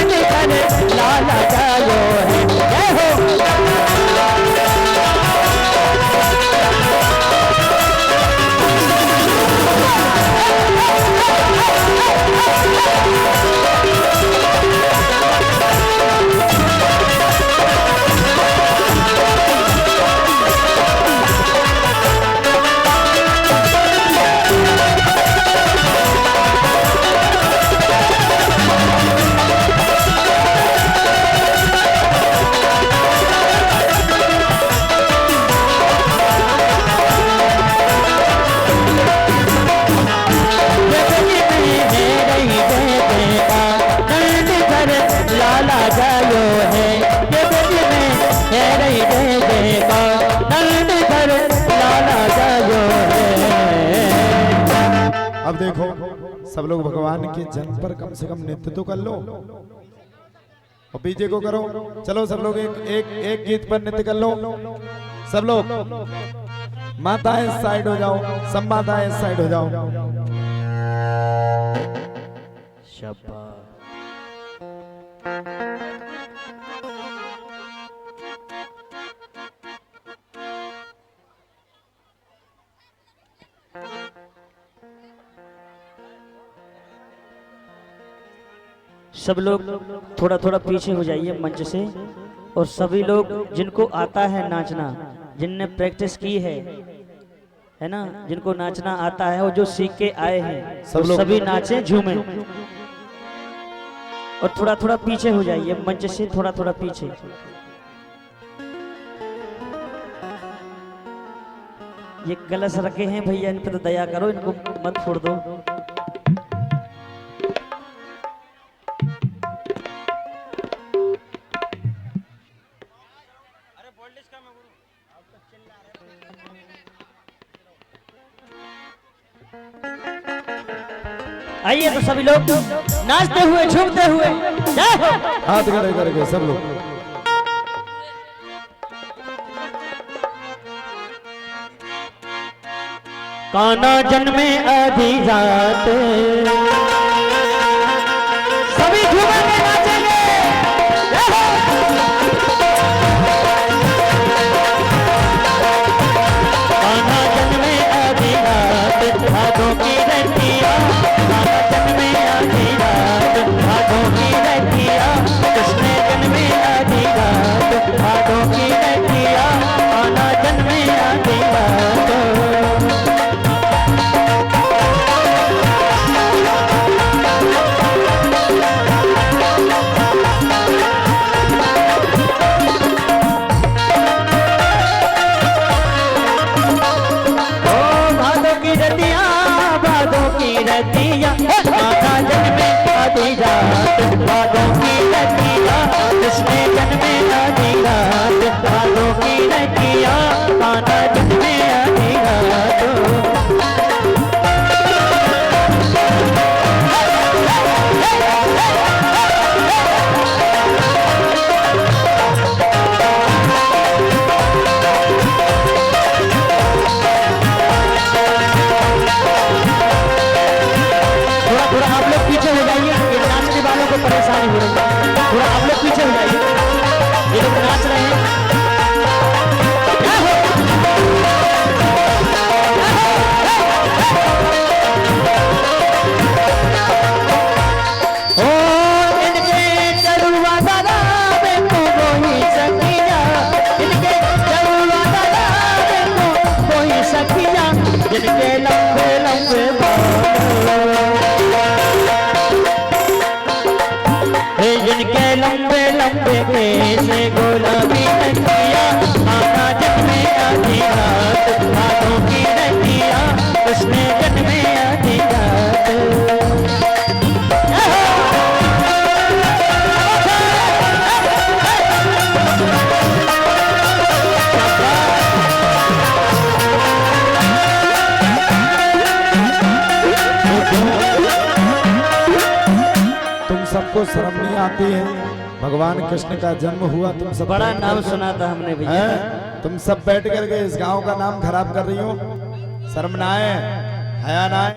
Speaker 1: रही लाला जायो है जय हो
Speaker 2: सब लोग भगवान के जन्म पर कम से कम नृत्य तो कर लो और पीछे को करो। चलो सब लोग एक एक एक गीत पर नृत्य कर लो। सब लोग माताएं साइड हो जाओ, सब माताएं साइड हो जाओ।
Speaker 1: शाबाश। सब लोग थोड़ा थोड़ा पीछे हो जाइए मंच से, और सभी लोग जिनको आता है नाचना, जिनने प्रैक्टिस की है ना, जिनको नाचना आता है और जो सीख के आए हैं,
Speaker 2: सब लोग
Speaker 1: सभी नाचें झूमें। और थोड़ा थोड़ा पीछे हो जाइए मंच से, थोड़ा थोड़ा पीछे। ये कलश रखे हैं भैया, इन पर तो दया करो, इनको मत फोड़ दो। आइए तो सभी लोग नाचते हुए झूमते हुए जय हो।
Speaker 2: हाथ खड़े करके सब लोग।
Speaker 1: कान्हा जन्मे आधी रात, सभी झूमेंगे नाचेंगे जय हो। कान्हा जन्मे आधी रात, भादों की रतिया, कान्हा जन्मे आधी रात, भादों की रतिया, कृष्ण जन्मे आधी रात, भादों की रतिया, कान्हा जन्मे आधी रात। रतिया कान्हा जन्मे आधी रात, भादों की रतिया, कृष्ण जन्मे आधी रात, भादों की रतिया, कान्हा जन्मे आधी रात। थोड़ा आप लोग पीछे हो जाइए, ये नाचने वालों को परेशानी हो रही है। थोड़ा आप लोग पीछे हो जाइए, ये लोग नाच रहे हैं। इनके चरुआ दादा देखो कोई सखिया, इनके चरुआ दादा देखो कोई सखिया, जिनके लंबे लंबे जिनके लंबे लंबे केस, गुलाबी रतिया, कान्हा जन्मे आधी रात, भादों की रतिया, कृष्ण जन्मे आधी रात।
Speaker 2: तुम सबको शर्म नहीं आती है? भगवान कृष्ण का जन्म हुआ, तुम सब
Speaker 1: बड़ा
Speaker 2: बैठ
Speaker 1: नाम
Speaker 2: करके-
Speaker 1: सुना था हमने भैया।
Speaker 2: हैं? तुम सब बैठ करके इस गांव का नाम खराब कर रही हो। शर्म ना आए, हया ना आए?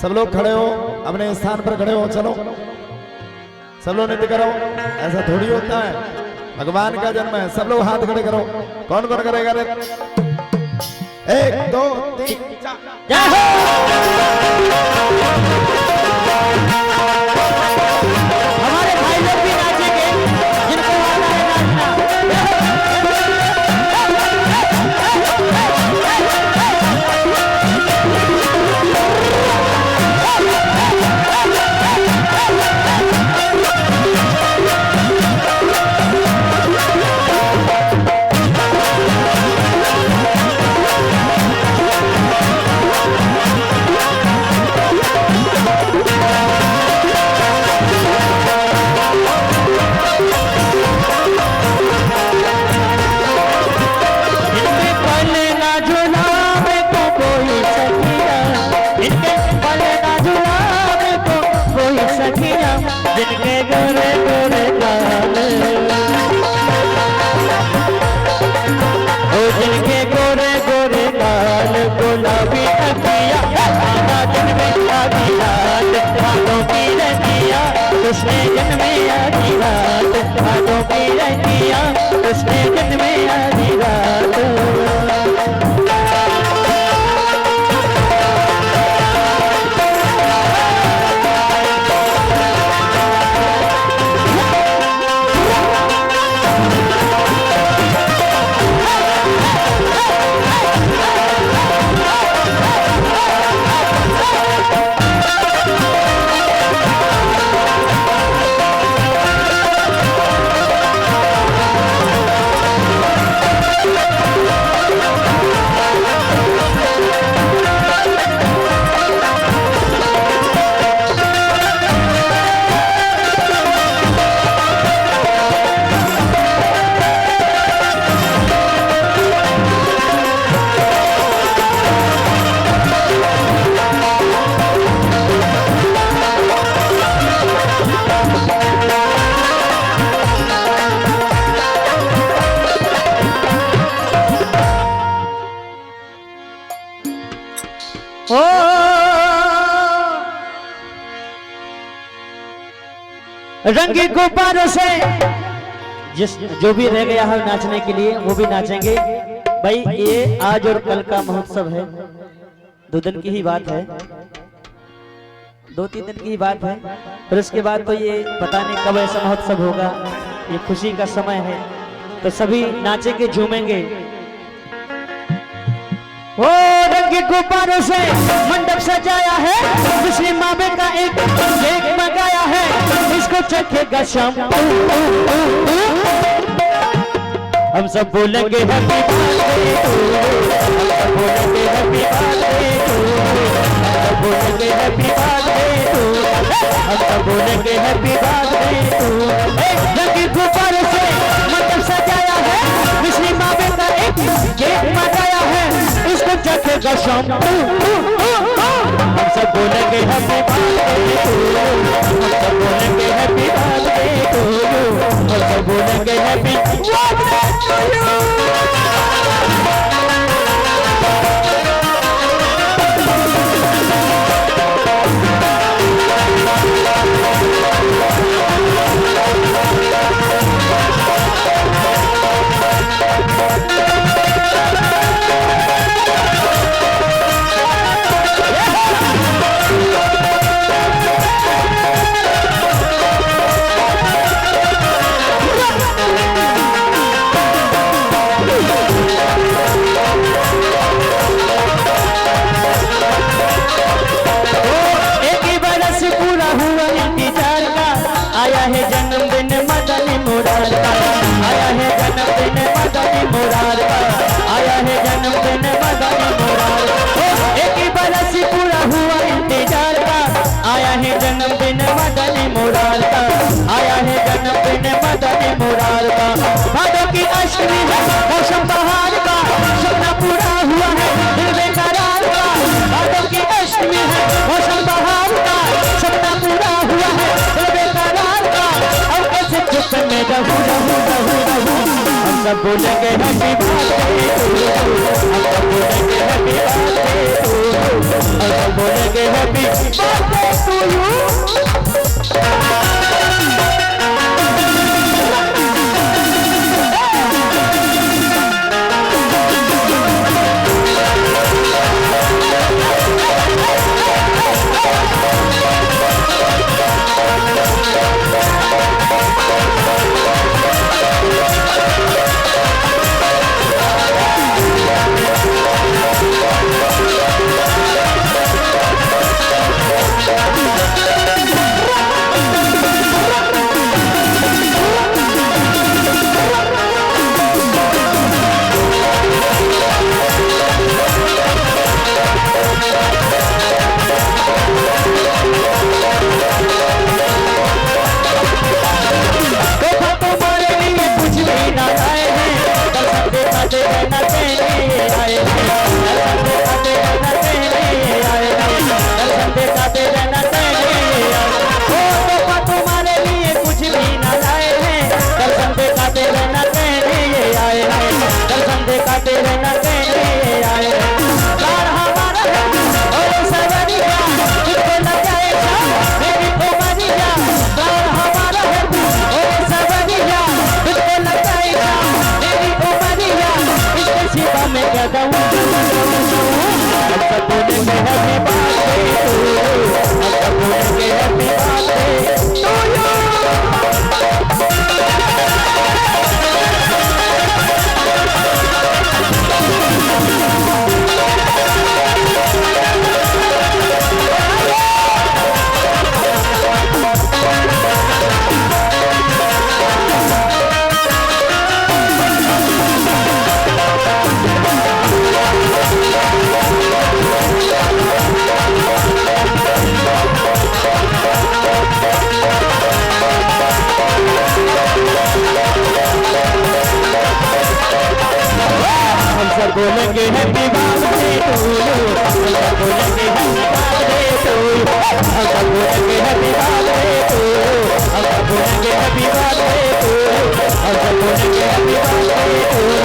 Speaker 2: सब लोग खड़े हो, अपने स्थान पर खड़े हो। चलो सब लोग नृत्य करो, ऐसा थोड़ी होता है, भगवान का जन्म है। सब लोग हाथ खड़े करो। कौन कौन करेगा? 1 2 3 4
Speaker 1: जय हो। हमारे भाई लोग भी नाचेंगे, जिनको आता है नाचना। जिनके गोरे गोरे गाल, ओ जिनके गोरे गोरे गाल, गुलाबी अखियाँ आधा दिन में आधी रात, हाथों की रतियाँ उसने दिन में आधी रात, हाथों की रतियाँ उसने दिन में आधी रात। ओ रंगी गुब्बारों से जो भी रह गया है नाचने के लिए वो भी नाचेंगे भाई। ये आज और कल का महोत्सव है, 2 दिन की ही बात है, 2-3 दिन की ही बात है। फिर उसके बाद तो ये पता नहीं कब ऐसा महोत्सव होगा। ये खुशी का समय है तो सभी नाचेंगे झूमेंगे। ओ रंगी गुब्बारों से मंडप सजाया है, मुस्लिम मामे का एक केक मंगाया है, इसको चखेगा शाम। हम सब बोलेंगे हैप्पी बर्थडे टू यू, हम सब बोलेंगे हैप्पी बर्थडे टू यू, हम सब बोलेंगे हैप्पी बर्थडे टू यू, हम सब बोलेंगे हैप्पी बर्थडे टू यू। रंगी गुब्बारों से मंडप सजाया है, मुस्लिम मामे का एक केक मंगाया है, इसको चखेगा शाम। हम सब बोलेंगे हैप्पी बर्थडे टू यू, हम सब बोलेंगे हैप्पी बर्थडे टू यू, हम सब बोलेंगे हैप्पी बर्थडे टू यू। आया है जन्मदिन मदनी मुराद का, आया है जन्मदिन मदनी मुराद का, आया है जन्मदिन मदनी मुराद का। एक ही बरस पूरा हुआ इंतजार का, आया है जन्मदिन मदनी मुराद का, आया है जन्मदिन मदनी मुराद का। भादों की अष्टमी है मौसम बहार का, सपना पूरा हुआ है दिल बेकरार का। भादों की अष्टमी है मौसम बहार का, सपना पूरा हुआ है दिल बेकरार का। अब कैसे चुप में रहूं रहूं रहूं रहूं। हम सब बोलेंगे हैप्पी बर्थडे टू यू, हम सब बोलेंगे हैप्पी बर्थडे टू यू, हम सब बोलेंगे happy birthday to you. Happy birthday to you, हम सबको लगे हैप्पी बर्थडे टू यू, हम सबको लगे हैप्पी बर्थडे टू यू, हम सबको लगे हैप्पी बर्थडे टू यू, हम सबको लगे हैप्पी बर्थडे टू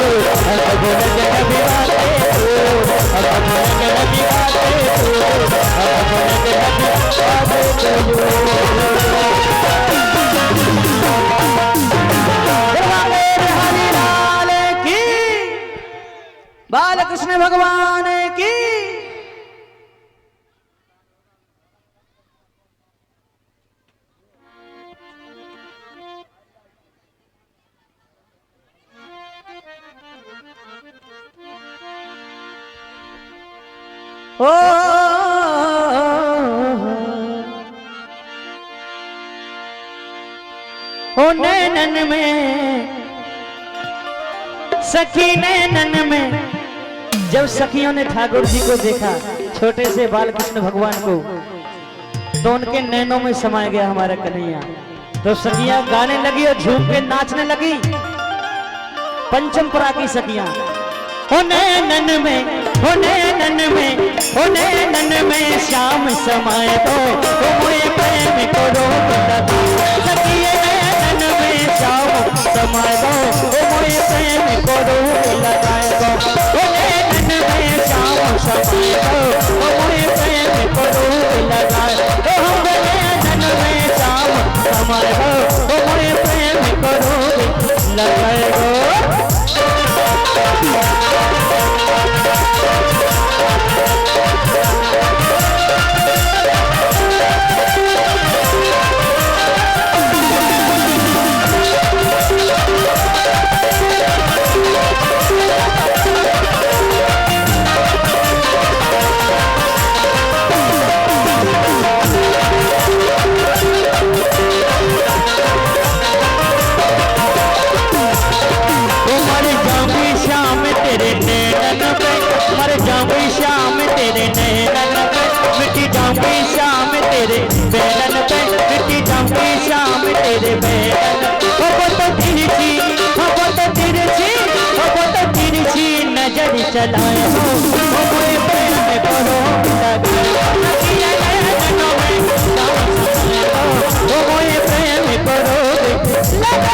Speaker 1: यू, हम सबको लगे हैप्पी बर्थडे टू यू, हम सबको लगे हैप्पी बर्थडे टू यू, हम सबको लगे happy birthday to you. Balkrishna भगवान की। ओ नैनन में सखी नैनन में, जब सखियों ने ठाकुर जी को देखा, छोटे से बालकृष्ण भगवान को, तो उनके नैनों में समाया गया हमारा कन्हैया। तो सखियां गाने लगी और झूम के नाचने लगी, पंचमपुरा की सखियां। हो नैनन में, हो नैनन में, हो नैनन में श्याम समाए तो मोए प्रेम को रोक लगा, सखिए नैनन में श्याम समाए तो मोए प्रेम को रोक लगाए तो, हो नैनन में श्याम समाए तो मोए प्रेम को रोक लगाए तो, हम नैनन में श्याम समाए तो मोए प्रेम को रोक लगाए तो। श्याम तेरे नैनन पे मिट्टी जाऊंगी, श्याम तेरे बैलन पे मिट्टी जाऊंगी, श्याम तेरे बैलन। हो तो तिरछी, हो तो तिरछी, हो तो तिरछी नजर चलाए हो मोए प्रेम करो मोए प्रेम करो लगा।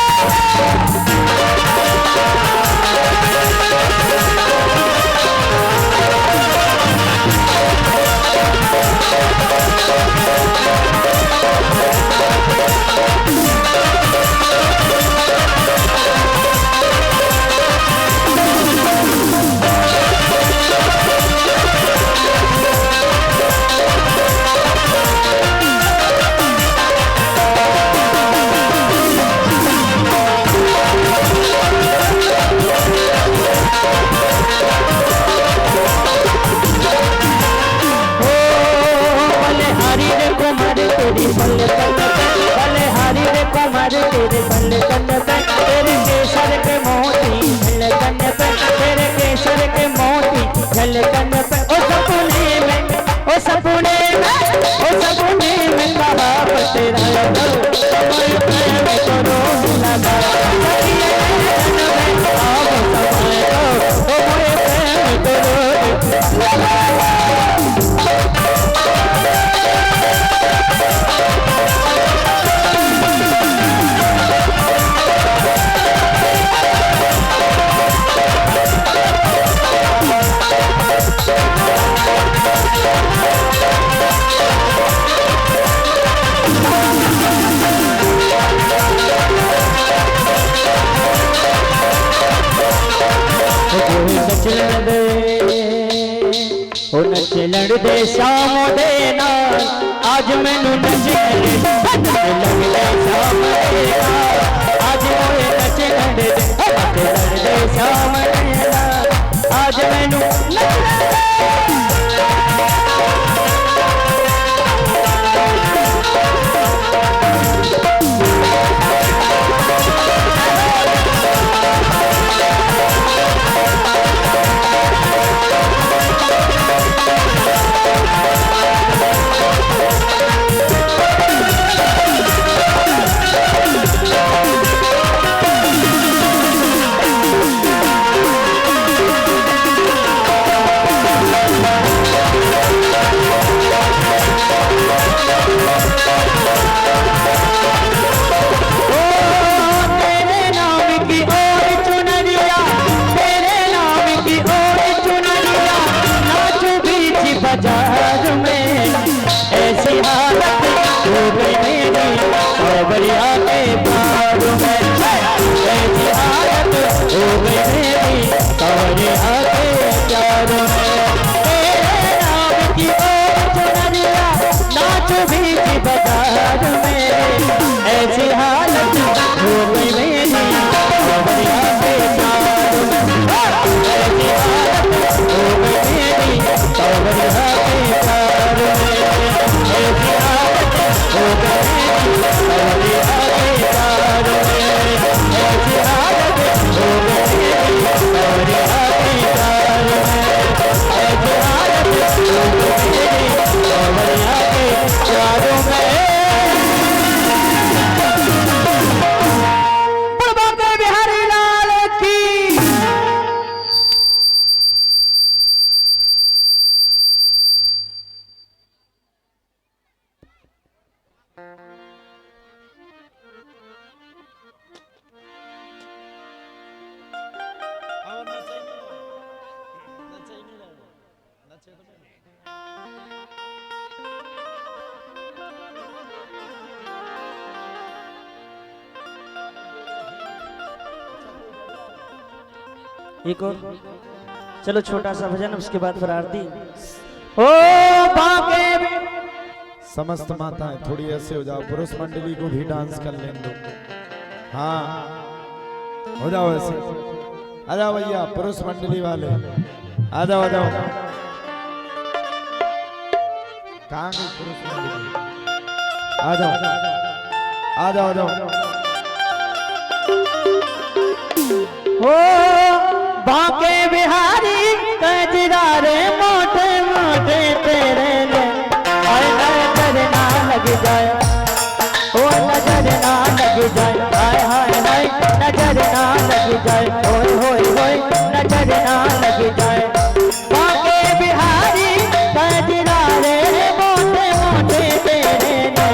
Speaker 1: तेरे बल्लकन पे तेरे केसर के मोती झलकन पे, तेरे केसर के मोती झलकन पे, ओ सपने में, ओ सपने में, ओ सपने में कहा तेरा मोए प्रेम करो लगा, सखिए नैनन में आओ समाए तो मोए प्रेम करो लगा। नचलण दे श्याम दे नाल, आज मैनू नचलण दे श्याम दे नाल, आज मोए नचलण दे श्याम दे नाल, आज मैनू सावरिया के प्यार में तेरे नाम की ओ चुनरिया नाच बीच बाजार में ऐसी हालत हो गई मेरी सावरिया के प्यार में ऐसी हालत हो गई मेरी सावरिया के प्यार में ऐसी हालत हो गई मेरी सावरिया के प्यार में ऐसी हालत हो गई मेरी सावरिया के प्यार में ऐसी हालत हो गई मेरी सावरिया के प्यार में बाबा बिहारी लाल की एक और चलो छोटा सा भजन उसके बाद फिर आरती। ओ बाके
Speaker 2: समस्त माताएं थोड़ी ऐसे हो जाओ, पुरुष मंडली को भी डांस कर लेने दो। हाँ हो जाओ ऐसे, आ जाओ भैया पुरुष मंडली वाले, आ जाओ आ जाओ। कहाँ गई पुरुष मंडली? आ जाओ आ जाओ आ जाओ।
Speaker 1: ओ बाके बिहारी कजरारे मोटे मोटे तेरे ने और नजर ना लग जाए, ओ नजर ना लग जाए, हाय हाय हाय नजर ना लग जाए, होय होय होय नजर ना लग जाए। बाके बिहारी कजरारे मोटे मोटे तेरे ने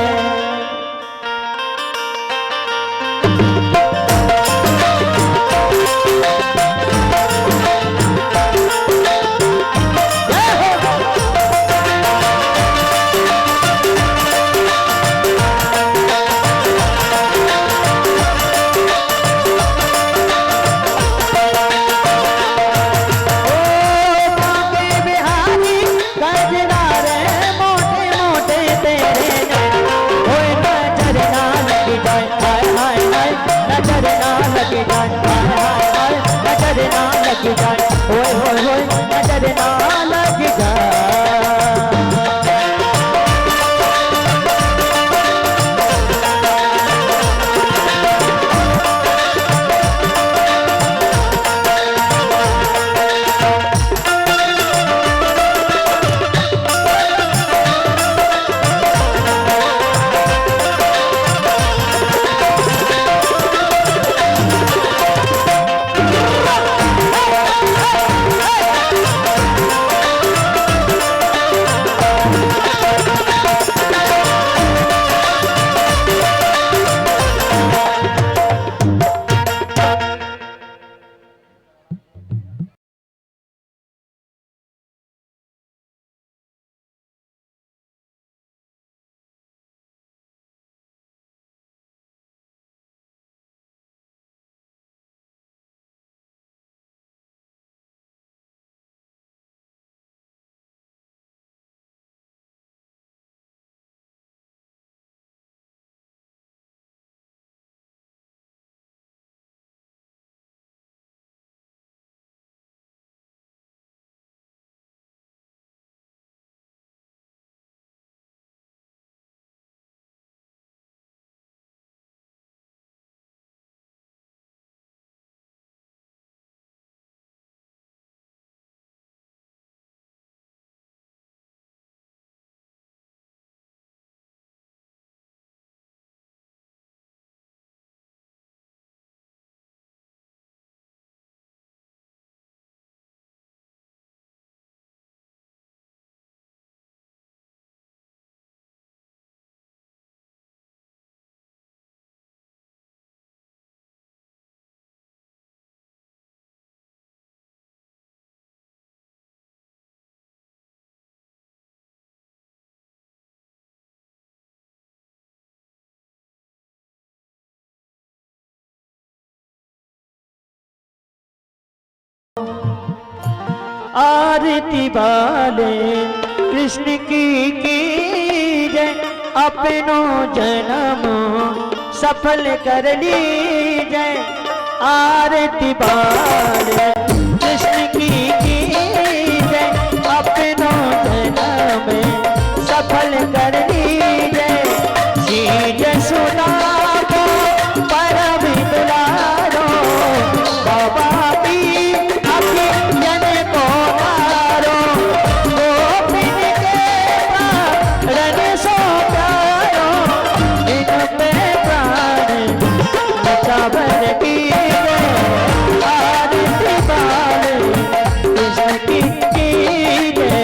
Speaker 1: आरती वाले कृष्ण की जय। अपनो जन्म सफल कर लीजय। आरती वाले कृष्ण की जय। अपनो जन्म सफल कर लीजय। शीज सुना को परम दुलारो बाबा की अपनी जन को मारो। गोपिन के प्राण सो प्यारो इन पे प्राण बचावन की जय। आरती वाले कृष्ण की जय।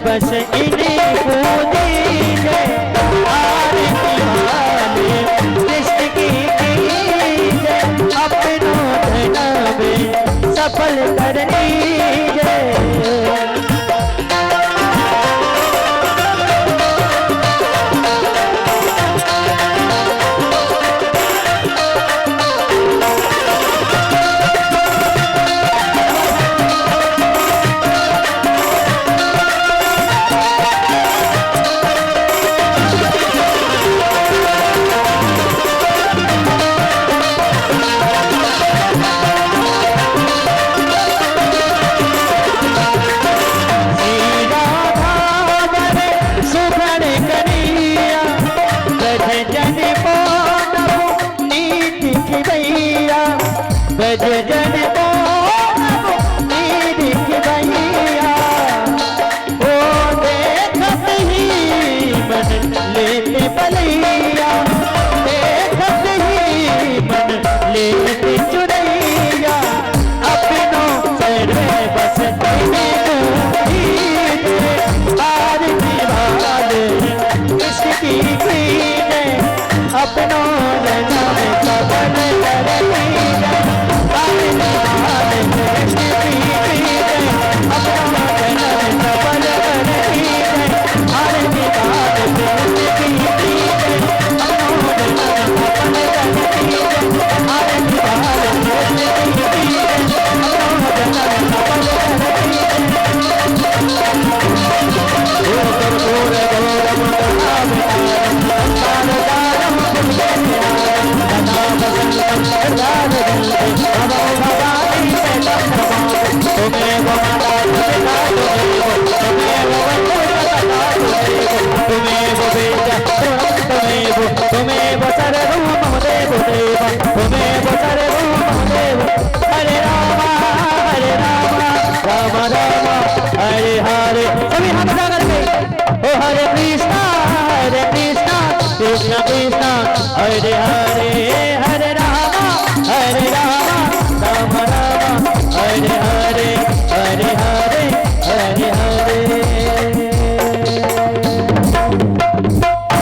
Speaker 1: बस इन्हीं को दीजिए। आरती वाले कृष्ण की जय। अपनों धन में सफल कर लीजिए। अपनों हरे